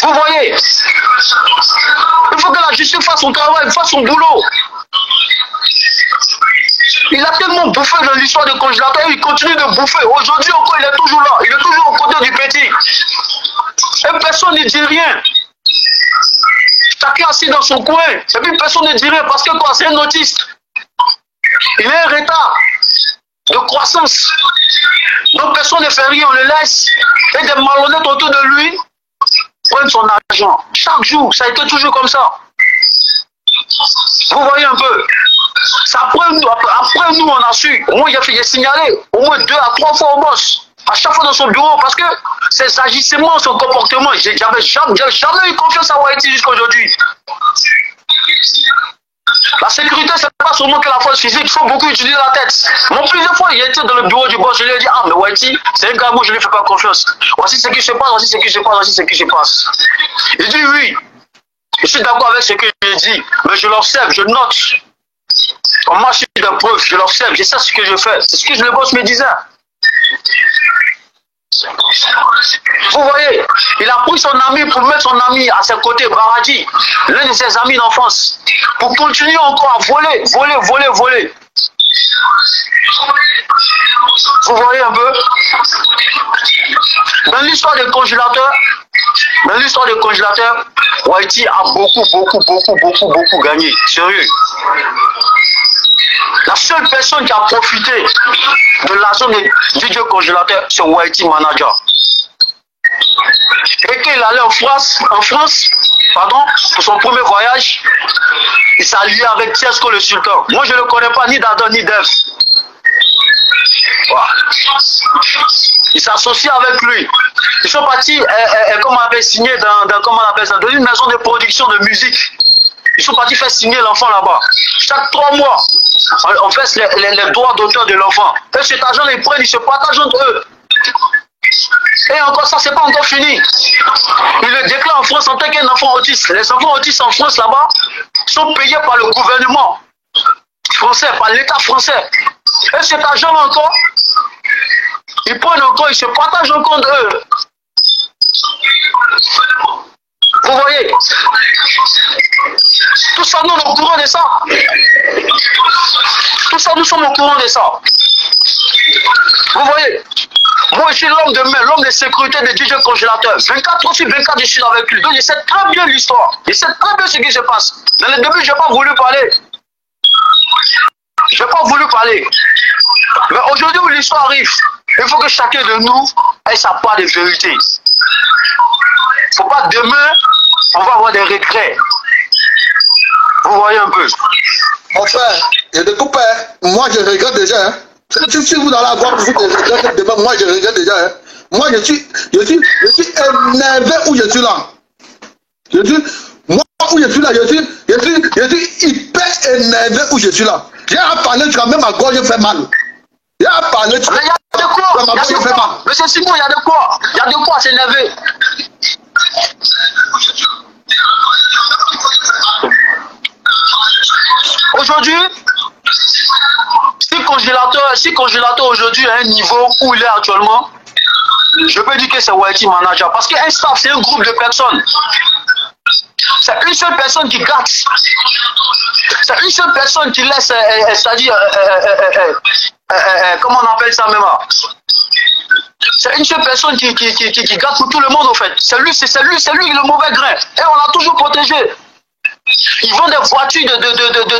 Vous voyez, il faut que la justice fasse son travail, fasse son boulot. Il a tellement bouffé dans l'histoire de congélateur, il continue de bouffer. Aujourd'hui encore, il est toujours là, il est toujours aux côtés du petit. Et personne ne dit rien. Chacun assis dans son coin. Et puis personne ne dit rien parce que quoi, c'est un autiste. Il est un retard de croissance. Donc personne ne fait rien, on le laisse. Et des malhonnêtes autour de lui. prennent son argent. Chaque jour, ça a été toujours comme ça. Vous voyez un peu. Après nous, on a su. Moi, j'ai signalé au moins 2 à 3 fois au boss. À chaque fois dans son bureau, parce que ses agissements, son comportement, j'avais jamais eu confiance à Whitey jusqu'à aujourd'hui. La sécurité, c'est pas seulement que la force physique, il faut beaucoup utiliser la tête. Moi, plusieurs fois, il était dans le bureau du boss, je lui ai dit, ah, mais Whitey, c'est un gars où je ne lui fais pas confiance. Voici ce qui se passe, voici ce qui se passe, voici ce qui se passe. Il dit oui. Je suis d'accord avec ce que je dis, mais je l'observe, je note. Comme moi, je suis de preuve, je l'observe, je sais ce que je fais. C'est ce que le boss me disait. Vous voyez, il a pris son ami pour mettre son ami à ses côtés, Baradi, l'un de ses amis d'enfance, pour continuer encore à voler. Vous voyez un peu? Dans l'histoire des congélateurs, Whitey a beaucoup gagné. Sérieux. La seule personne qui a profité de l'argent du dieu congélateur, c'est Whitey Manager. Et qu'il allait en France, pour son premier voyage, il s'est allié avec Tiesco le sultan. Moi, je ne le connais pas ni d'Adam ni d'Ève. Voilà. Il s'associe avec lui. Ils sont partis, comme on avait signé dans une maison de production de musique. Ils sont partis faire signer l'enfant là-bas. Chaque 3 mois, on fait les droits d'auteur de l'enfant. Et cet argent, ils prennent, ils se partagent entre eux. Et encore ça, c'est pas encore fini. Il le déclare en France en tant qu'un enfant autiste. Les enfants autistes en France là-bas sont payés par le gouvernement français, par l'État français. Et cet argent encore, ils prennent encore, ils se partagent encore entre eux. Vous voyez? Tout ça, nous sommes au courant de ça. Tout ça, nous sommes au courant de ça. Vous voyez? Moi, je suis l'homme de main, l'homme de sécurité de DJ Congélateur. 24 sur 24, je suis avec lui. Donc, je sais très bien l'histoire. Je sais très bien ce qui se passe. Dans le début, je n'ai pas voulu parler. Mais aujourd'hui où l'histoire arrive, il faut que chacun de nous ait sa part de vérité. Il ne faut pas demain, on va avoir des regrets. Vous voyez un peu. Mon frère, je te coupe. Moi, je regrette déjà. Hein. Si vous allez avoir vous regrettez demain, moi, je regrette déjà. Hein. Moi, je suis énervé où je suis là. Moi, où je suis là, je suis hyper énervé où je suis là. J'ai à parler, tu as même ma gorge fait mal. J'ai à parler, tu as ma gorge fait mal. Monsieur Simon, il y a de quoi. Il y a de quoi s'énerver. Aujourd'hui, si congélateur aujourd'hui à un niveau où il est actuellement, je peux dire que c'est Whitey Manager. Parce qu'un staff, c'est un groupe de personnes. C'est une seule personne qui gâte. C'est une seule personne qui laisse, c'est-à-dire, comment on appelle ça même? C'est une seule personne qui gâte pour tout le monde, en fait. C'est lui le mauvais grain. Et on l'a toujours protégé. Ils vendent des voitures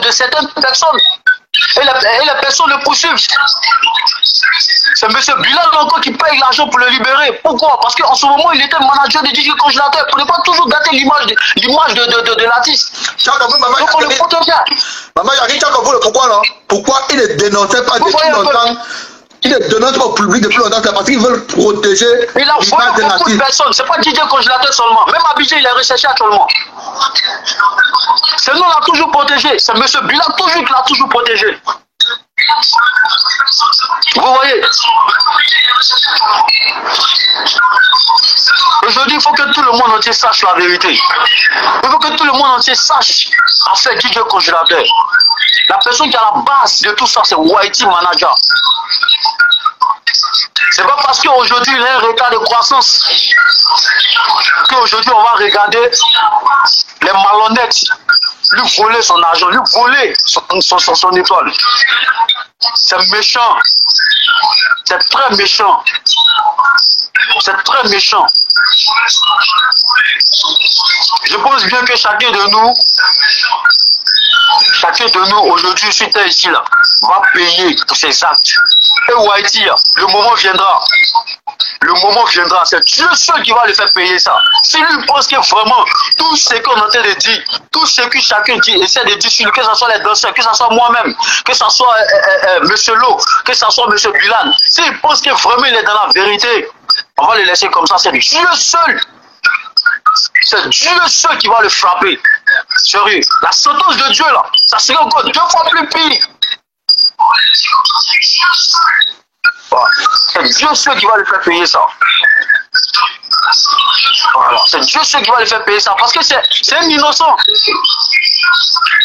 de certaines personnes. Et les personnes le poursuivent. C'est M. Bilal encore qui paye l'argent pour le libérer. Pourquoi? Parce qu'en ce moment, il était manager de DJ Congélateur. Pour ne pas toujours gâter l'image de l'artiste. Donc on le protège. Maman, il y a rien qui a compris le pourquoi, non? Pourquoi il ne dénonçait pas depuis longtemps? Il ne dénonce pas au public depuis longtemps, c'est parce qu'ils veulent protéger l'image de l'artiste. Il a beaucoup de personnes. C'est pas DJ Congélateur seulement. Même Abidjan, il est recherché actuellement. C'est nous, on l'a toujours protégé. C'est M. Bilal toujours qui l'a toujours protégé. Vous voyez? Aujourd'hui, il faut que tout le monde entier sache la vérité. Il faut que tout le monde entier sache à faire DJ Congélateur. La personne qui est à la base de tout ça, c'est Whitey Manager. C'est pas parce qu'aujourd'hui il y a un retard de croissance qu'aujourd'hui on va regarder les malhonnêtes lui voler son argent, lui voler son étoile. C'est méchant. C'est très méchant. C'est très méchant. Je pense bien que chacun de nous aujourd'hui, suite ici là, va payer pour ses actes. Et Whitey, le moment viendra. le moment viendra, c'est Dieu seul qui va le faire payer ça. Si lui pense que vraiment, tout ce qu'on est en train de dire, tout ce que chacun dit, essaie de dire sur lui, que ce soit les danseurs, que ce soit moi-même, que ce soit M. Lo, que ce soit M. Bilal, s'il pense que vraiment il est dans la vérité, on va le laisser comme ça, c'est Dieu seul. C'est Dieu seul qui va le frapper. Sérieux, la sentence de Dieu là, ça serait encore 2 fois plus pire. C'est Dieu seul qui va le faire payer ça. Voilà. C'est Dieu seul qui va le faire payer ça. Parce que c'est un innocent.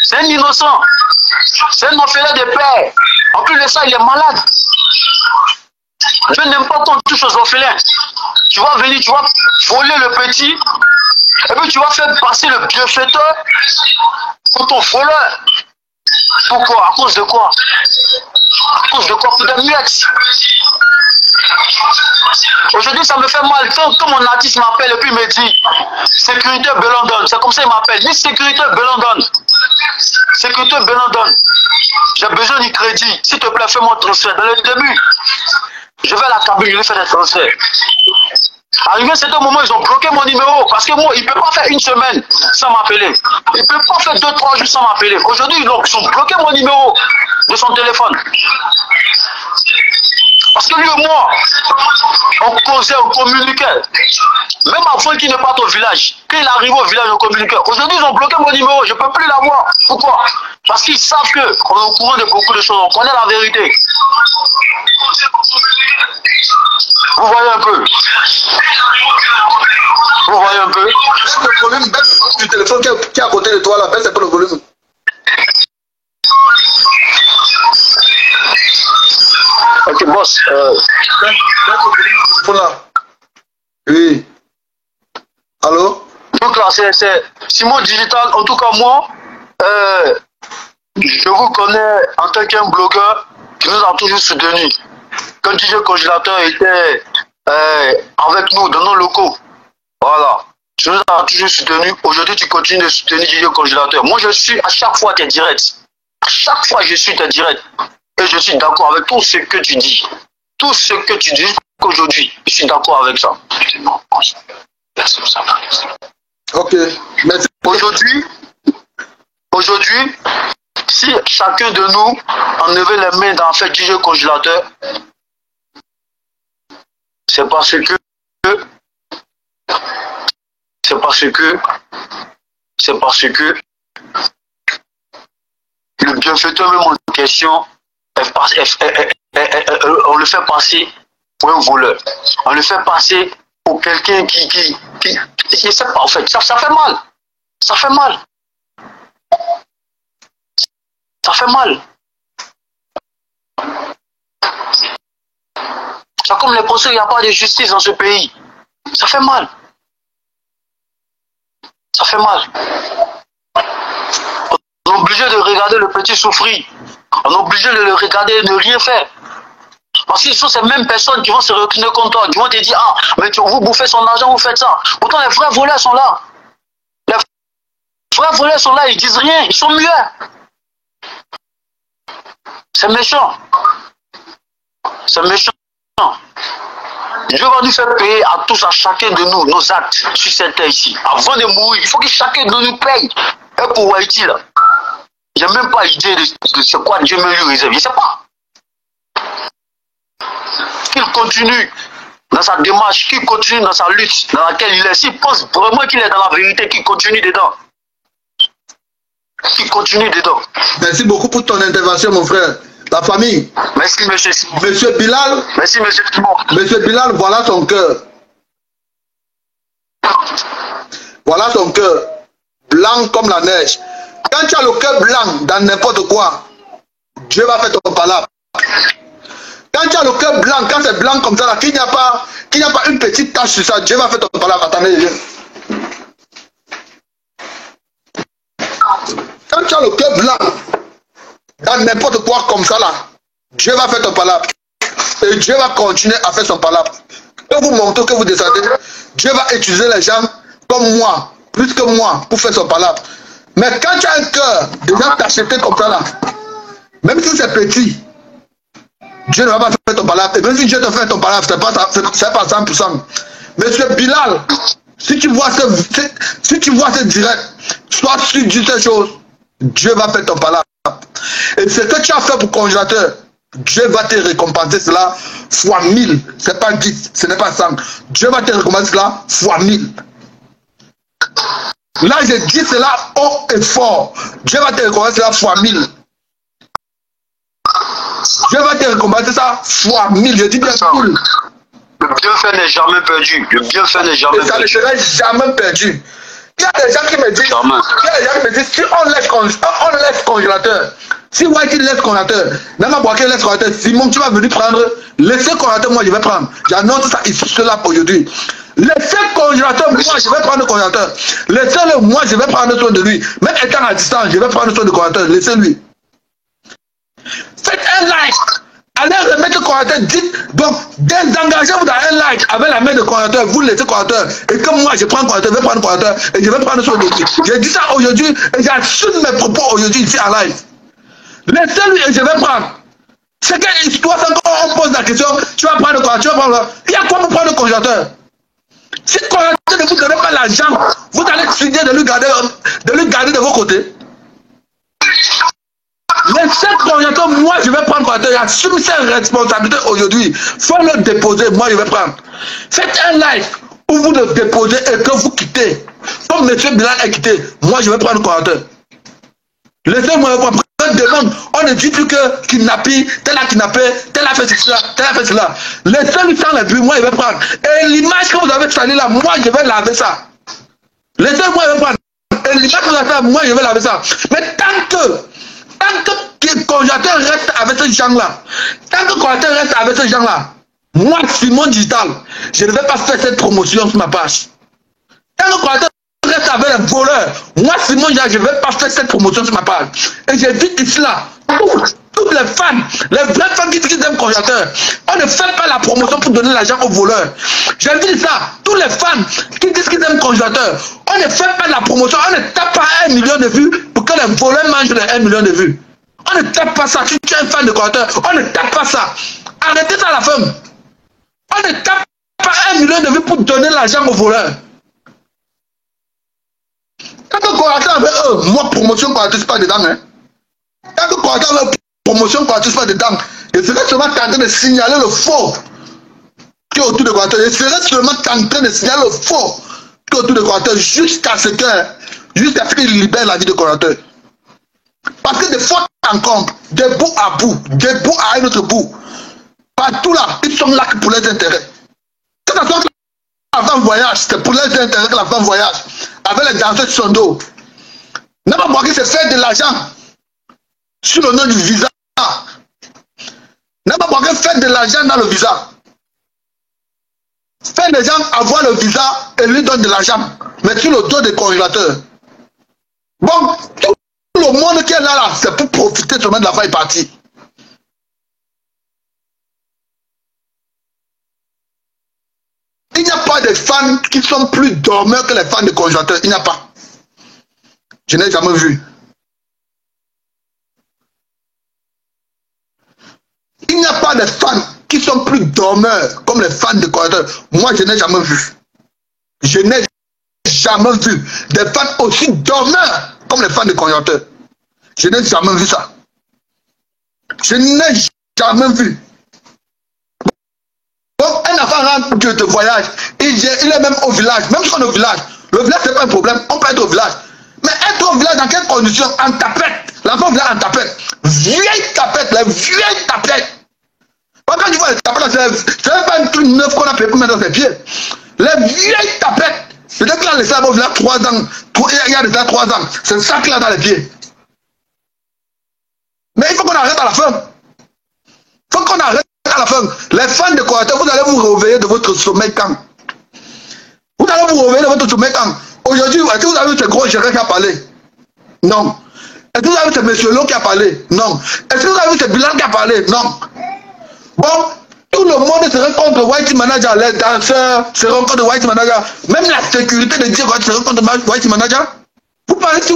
C'est un innocent. C'est un orphelin de père. En plus de ça, il est malade. Dieu n'aime pas qu'on touche aux orphelins. Tu vas venir, tu vas voler le petit. Et puis tu vas faire passer le bienfaiteur pour ton voleur. Pourquoi? À cause de quoi? À cause de quoi? Pour des miettes. Aujourd'hui, ça me fait mal. Quand mon artiste m'appelle et puis me dit sécurité Belondon, c'est comme ça qu'il m'appelle. Dis sécurité Belondon. Sécurité Belondon. J'ai besoin du crédit. S'il te plaît, fais-moi transfert. Dans le début, je vais à la cabine, je vais faire des transferts. Arrivé à certain moment, ils ont bloqué mon numéro parce que moi, il ne peut pas faire une semaine sans m'appeler. Il ne peut pas faire 2-3 jours sans m'appeler. Aujourd'hui, ils ont bloqué mon numéro de son téléphone. Parce que lui et moi, on causait, on communiquait. Même avant qu'il ne parte au village. Quand il arrive au village, on communiquait. Aujourd'hui, ils ont bloqué mon numéro. Je ne peux plus l'avoir. Pourquoi? Parce qu'ils savent qu'on est au courant de beaucoup de choses. On connaît la vérité. Vous voyez un peu? Vous voyez un peu? Le volume du téléphone qui est à côté de toi, là, baisse un peu le volume. Ok, boss. Oui. Allô? Donc là, c'est Simon Digital. En tout cas, moi, je vous connais en tant qu'un blogueur qui nous a toujours soutenu. Quand DJ Congélateur était avec nous dans nos locaux, voilà, tu nous as toujours soutenu. Aujourd'hui, tu continues de soutenir DJ Congélateur. Moi, je suis à chaque fois tes directs. À chaque fois, je suis tes directs. Et je suis d'accord avec tout ce que tu dis. Tout ce que tu dis aujourd'hui, je suis d'accord avec ça. Ok, merci. Aujourd'hui, si chacun de nous enlevait les mains dans fait DJ Congélateur, c'est parce que le bienfaiteur même en question, on le fait passer pour un voleur. On le fait passer pour quelqu'un qui je sais pas, en fait, ça fait mal. Ça fait mal. Ça fait mal. C'est comme les procès, il n'y a pas de justice dans ce pays. Ça fait mal. Ça fait mal. On est obligé de regarder le petit souffrir. On est obligé de le regarder et de ne rien faire. Parce que ce sont ces mêmes personnes qui vont se retourner contre toi, qui vont te dire, ah, mais vous bouffez son argent, vous faites ça. Pourtant, les vrais voleurs sont là. Les vrais voleurs sont là, ils disent rien, ils sont muets. C'est méchant. C'est méchant. Dieu va nous faire payer à tous, à chacun de nous, nos actes sur cette terre ici. Avant de mourir, il faut que chacun de nous paye. Et pour Haïti, là, j'ai même pas idée de ce quoi Dieu me lui réserve. Je ne sais pas. Qu'il continue dans sa démarche, qu'il continue dans sa lutte dans laquelle il est. S'il pense vraiment qu'il est dans la vérité, qu'il continue dedans. Qu'il continue dedans. Merci beaucoup pour ton intervention, mon frère. La famille. Merci, monsieur Simon. Monsieur Bilal. Merci, monsieur Simon. Monsieur Bilal, voilà ton cœur. Voilà ton cœur. Blanc comme la neige. Quand tu as le cœur blanc dans n'importe quoi, Dieu va faire ton palabre. Quand tu as le cœur blanc, quand c'est blanc comme ça, là, qu'il n'y a pas une petite tache sur ça, Dieu va faire ton palabre. Attendez, viens. Quand tu as le cœur blanc dans n'importe quoi comme ça là, Dieu va faire ton palabre. Et Dieu va continuer à faire son palabre. Que vous montez, que vous descendez, Dieu va utiliser les gens comme moi, plus que moi, pour faire son palabre. Mais quand tu as un cœur déjà t'acheter comme ça là, même si c'est petit, Dieu ne va pas faire ton palabre. Et même si Dieu te fait ton palabre, c'est pas 100%. Monsieur Bilal, si tu vois ce direct, sois sûr de ces choses. Dieu va faire ton palabre. Et ce que tu as fait pour congélateur, Dieu va te récompenser cela fois 1000. Ce n'est pas 10, ce n'est pas 100. Dieu va te récompenser cela fois 1000. Là, je dis cela haut et fort. Dieu va te récompenser cela fois 1000. Dieu va te récompenser ça fois 1000. Je dis bien 1000. Le bienfait n'est jamais perdu. Le bienfait n'est jamais perdu. Ça ne serait jamais perdu. Il y a des gens qui me disent, si on laisse congélateur, si Whitey laisse congélateur, Nama Boaké laisse congélateur, Simon, tu vas venir prendre, laissez congélateur, moi je vais prendre. J'annonce ça ici, cela pour aujourd'hui. Laissez congélateur, moi je vais prendre le congélateur. Laissez-le, moi je vais prendre soin de lui. Même étant à distance, je vais prendre soin du congélateur, laissez-lui. Faites un like. Allez remettre le congélateur, dites, donc désengagez-vous dans un like avec la main de congélateur, vous laissez le congélateur, et comme moi je prends le congélateur, je vais prendre le congélateur, et je vais prendre soin de lui. J'ai dit ça aujourd'hui, et j'assume mes propos aujourd'hui ici à live. Laissez-lui et je vais prendre. C'est que toi, quand on pose la question, tu vas prendre le congélateur, tu vas prendre le... Il y a quoi pour prendre le congélateur? Si le congélateur ne vous donne pas l'argent, vous allez signer de lui garder de vos côtés. Laissez le congélateur, moi je vais prendre le congélateur, j'assume ses responsabilités aujourd'hui. Faut le déposer, moi je vais prendre. Faites un live où vous le déposez et que vous quittez. Comme M. Bilal est quitté, moi je vais prendre le congélateur. Laissez-moi prendre. Demande, on ne dit plus que kidnappé, tel a kidnappé, tel a fait cela, tel a fait cela. Laissez-lui sans le but, moi je vais prendre. Et l'image que vous avez salée là, moi je vais laver ça. Laissez-moi je vais prendre. Et l'image que vous avez fait, moi je vais laver ça. Mais tant que le congélateur reste avec ces gens-là, tant que le congélateur reste avec ces gens-là, moi, Simon Digital, je ne vais pas faire cette promotion sur ma page. Tant que le congélateur reste avec les voleurs, moi, Simon Digital, je ne vais pas faire cette promotion sur ma page. Et j'ai dit ici là, toutes les fans, les vrais fans qui aiment congélateur, on ne fait pas la promotion pour donner l'argent aux voleurs. J'ai dit ça, tous les fans qui disent qu'ils aiment congélateur, on ne fait pas la promotion, on ne tape pas 1 million de vues pour que les voleurs mangent les 1 million de vues. On ne tape pas ça, si tu es un fan de congélateur, on ne tape pas ça. Arrêtez ça à la fin. On ne tape pas 1 million de vues pour donner l'argent aux voleurs. Quand le congélateur avec eux, moi promotion congélateur, c'est pas dedans. Hein. Quand le congélateur avec promotion congélateur, c'est pas dedans. Je serais seulement en train de signaler le faux qui est autour de congélateur. Je serais seulement en train de signaler le faux qui est autour de congélateur jusqu'à ce qu'il libère la vie de congélateur. Parce que des fois encore, de bout à bout, de bout à un autre bout, partout là, ils sont là pour les intérêts. Que ça soit que la femme voyage, c'est pour les intérêts que la femme voyage. Avec les danseurs sur son dos. Nama Boaké c'est faire de l'argent sur le nom du visa. Nama Boaké fait de l'argent dans le visa. Faire des gens avoir le visa et lui donne de l'argent. Mais sur le dos des congélateurs. Bon, tout le monde qui est là, c'est pour profiter seulement de la faille partie. Il n'y a pas de fans qui sont plus dormeurs que les fans de congélateurs. Il n'y a pas. Je n'ai jamais vu. Il n'y a pas de fans qui sont plus dormeurs comme les fans de congélateurs. Moi, je n'ai jamais vu. Je n'ai jamais vu des fans aussi dormeurs comme les fans de congélateurs. Je n'ai jamais vu ça. Je n'ai jamais vu. Donc, un enfant rentre de voyage, il est même au village, même si on est au village, le village c'est pas un problème, on peut être au village. Mais être au village dans quelles conditions? En tapette. L'enfant vient en tapette. Vieille tapette, les vieilles tapettes. Quand tu vois les tapettes, c'est pas un truc neuf qu'on a payé pour mettre dans ses pieds. Les vieilles tapettes. Peut-être qu'il a laissé au village 3 ans, il y a déjà 3 ans, c'est ça qu'il a dans les pieds. Mais il faut qu'on arrête à la fin. Il faut qu'on arrête à la fin. Les fans de congélateur, vous allez vous réveiller de votre sommeil quand? Vous allez vous réveiller de votre sommeil quand? Aujourd'hui, est-ce que vous avez vu ce gros gérant qui a parlé? Non. Est-ce que vous avez vu ce monsieur Long qui a parlé? Non. Est-ce que vous avez vu ce bilan qui a parlé? Non. Bon, tout le monde se rencontre Whitey Manager, les danseurs se rencontrent Whitey Manager, même la sécurité de Dieu se rencontre Whitey Manager. Vous parlez sur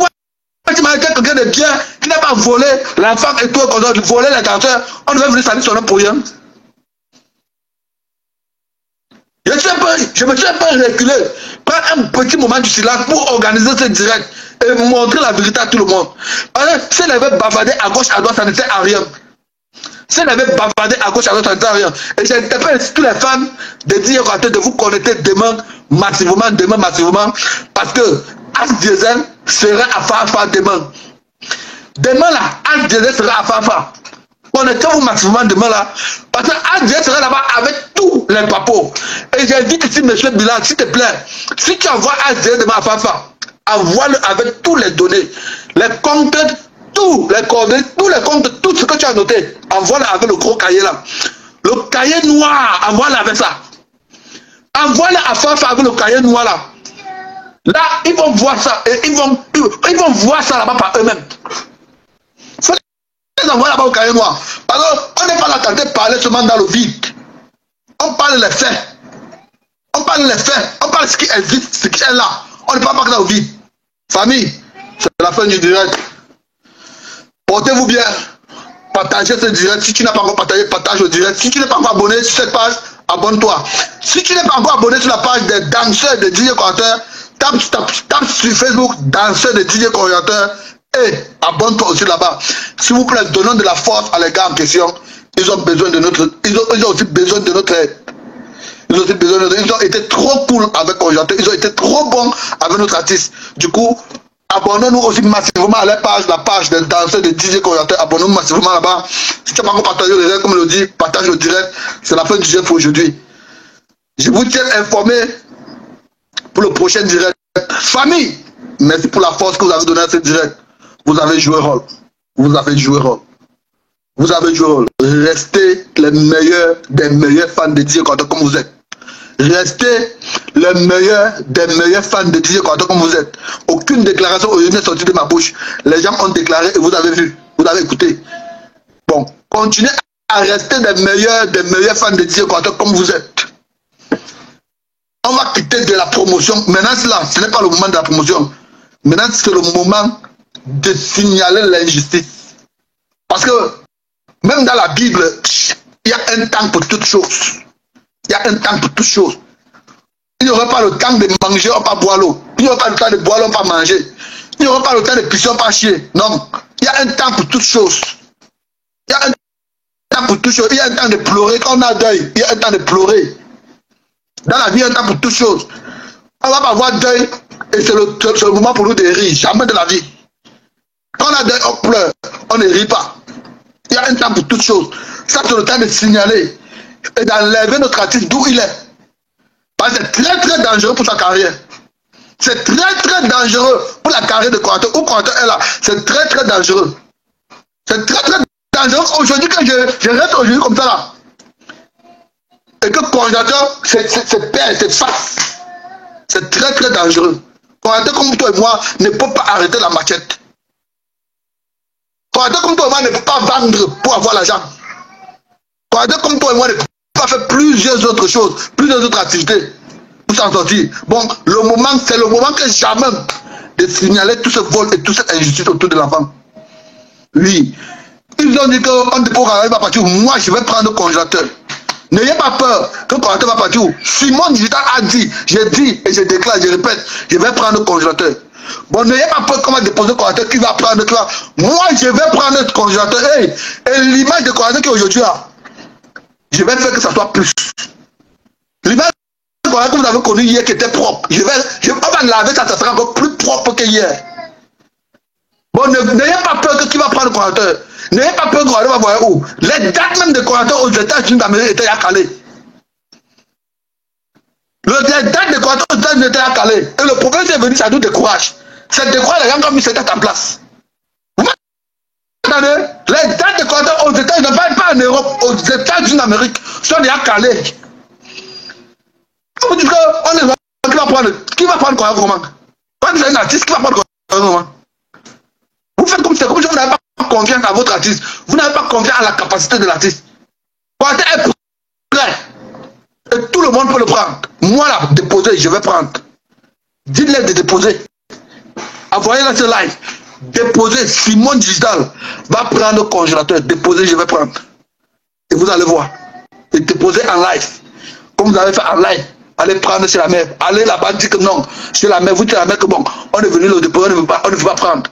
Whitey petit mari était quelqu'un de bien, qui n'a pas volé la femme et tout, volé les danseurs, on devait venir salir son nom pour rien. Je me suis un peu reculé, prendre un petit moment du silence pour organiser ce direct et montrer la vérité à tout le monde. Parce que si elle avait bavardé à gauche, à droite, ça n'était à rien. Si elle avait bavardé à gauche, à droite, ça n'était à rien. Et j'interpelle toutes les femmes de dire de vous connecter demain massivement, parce que As Diesel sera à Fafa demain. Demain là, As Diesel sera à Fafa. Connectez-vous massivement demain là, parce que As Diesel sera là-bas avec tous les papos. Et j'ai dit ici, monsieur Bilal, s'il te plaît, si tu envoies As Diesel demain à Fafa, envoie-le avec tous les données, les comptes, tous les coordonnées, tous les comptes, tout ce que tu as noté, envoie-le avec le gros cahier là. Le cahier noir, envoie-le avec ça. Envoie-le à Fafa avec le cahier noir là. Là, ils vont voir ça et ils vont voir ça là-bas par eux-mêmes. Ils envoient là-bas au cahier noir. Alors, on n'est pas là en train de parler seulement dans le vide. On parle les faits. On parle les faits. On parle de ce qui existe, ce qui est là. On ne parle pas dans le vide. Famille, c'est la fin du direct. Portez-vous bien. Partagez ce direct. Si tu n'as pas encore partagé, partage le direct. Si tu n'es pas encore abonné sur cette page, abonne-toi. Si tu n'es pas encore abonné sur la page des danseurs de DJ Coordinateur, tape sur Facebook, danseurs de DJ Coordinateur, et abonne-toi aussi là-bas. S'il vous plaît, donnons de la force à les gars en question. Ils ont besoin de notre, ils ont aussi besoin de notre aide. Ils ont été trop cool avec Coordinateur. Ils ont été trop bons avec notre artiste. Du coup, abonnons-nous aussi massivement à la page des danseurs de DJ Coordinateur. Abonnons-nous massivement là-bas. Si tu n'as pas encore partagé le direct, comme le dit, partage le direct. C'est la fin du direct pour aujourd'hui. Je vous tiens informé pour le prochain direct. Famille, merci pour la force que vous avez donnée à ce direct. Vous avez joué rôle. Vous avez joué rôle. Vous avez joué rôle. Restez les meilleurs des meilleurs fans de DJ Coordinateur comme vous êtes. Restez les meilleurs des meilleurs fans de DJ Coordinateur comme vous êtes. Aucune déclaration n'est sortie de ma bouche. Les gens ont déclaré et vous avez vu. Vous avez écouté. Bon, continuez à rester des meilleurs fans de DJ Coordinateur comme vous êtes. On va quitter de la promotion. Maintenant, ce n'est pas le moment de la promotion. Maintenant, c'est le moment de signaler l'injustice. Parce que même dans la Bible, il y a un temps pour toutes choses. Il y a un temps pour toutes choses. Il n'y aura pas le temps de manger, on va boire l'eau. Il n'y aura pas le temps de boire l'eau, on va manger. Il n'y aura pas le temps de pisser, on va chier. Non. Il y a un temps pour toutes choses. Il y a un temps pour toutes choses. Il y a un temps de pleurer. Quand on a deuil, il y a un temps de pleurer. Dans la vie, il y a un temps pour toutes choses. On ne va pas avoir deuil et c'est le moment pour nous de rire. Jamais de la vie. Quand on a deuil, on pleure. On ne rit pas. Il y a un temps pour toutes choses. Ça, c'est le temps de signaler et d'enlever notre artiste d'où il est. Parce que c'est très très dangereux pour sa carrière. C'est très très dangereux pour la carrière de Coordinateur. Où Coordinateur est là, c'est très très dangereux. C'est très très dangereux. Aujourd'hui, quand je reste aujourd'hui comme ça là, et que Coordinateur, c'est père, c'est face. C'est très très dangereux. Coordinateur comme toi et moi ne peut pas arrêter la machette. Coordinateur comme toi et moi ne peut pas vendre pour avoir l'argent. Coordinateur comme toi et moi ne peut pas faire plusieurs autres choses, plusieurs autres activités pour s'en sortir. Bon, c'est le moment que jamais de signaler tout ce vol et toute cette injustice autour de l'enfant. Oui. Ils ont dit qu'on ne peut pas partir. Moi, je vais prendre le congélateur. N'ayez pas peur que le congélateur va partir. Simon Digital a dit, j'ai dit et je déclare, je répète, je vais prendre le congélateur. Bon, n'ayez pas peur qu'on va déposer le congélateur, qui va prendre, qui va... Moi, je vais prendre le congélateur. Hey, et l'image de congélateur qui est aujourd'hui là, je vais faire que ça soit plus. L'image de congélateur que vous avez connu hier qui était propre, on va laver ça, ça sera encore plus propre que hier. Bon, n'ayez pas peur que qui va prendre le congélateur. N'ayez pas peur que le congélateur va voir où. Les dates même de congélateur aux États-Unis d'Amérique étaient à Calais. Les dates de congélateur aux États-Unis étaient à Calais. Et le problème c'est venu, ça nous décourage. Ça décourage les gens qui ont mis ces dates en place. Vous m'entendez? Les dates de congélateur aux États-Unis, pas en Europe, aux États-Unis d'Amérique, sont déjà calés. Vous dites qu'on est qui va prendre congélateur comment? Quand vous êtes un artiste, qui va prendre congélateur comment? Vous faites comme si vous n'avez pas confiance à votre artiste. Vous n'avez pas confiance à la capacité de l'artiste. Coordinateur est prêt. Et tout le monde peut le prendre. Moi là, déposer, je vais prendre. Dites-les de déposer. Envoyez-le sur live. déposer. Simon Digital va prendre le congélateur, déposer, je vais prendre. Et vous allez voir. Et déposer en live. Comme vous avez fait en live. Allez prendre chez la mère. Allez là-bas, dire que non. Chez la mère, vous dites à la mère que bon, on est venu le déposer, on ne veut pas prendre.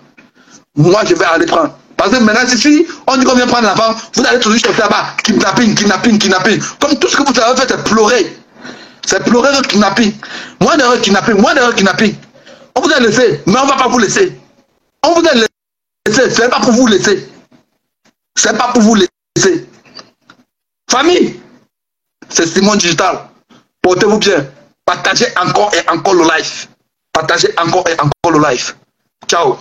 Moi, je vais aller prendre. Parce que maintenant, si on dit qu'on vient prendre l'enfant, vous allez toujours chercher là-bas. Kidnapping. Comme tout ce que vous avez fait, c'est pleurer. C'est pleurer le kidnapping. Moi, derrière kidnapping. On vous a laissé, mais on ne va pas vous laisser. On vous a laissé, ce n'est pas pour vous laisser. C'est pas pour vous laisser. Famille, c'est Simon Digital. Portez-vous bien. Partagez encore et encore le live. Partagez encore et encore le live. Ciao.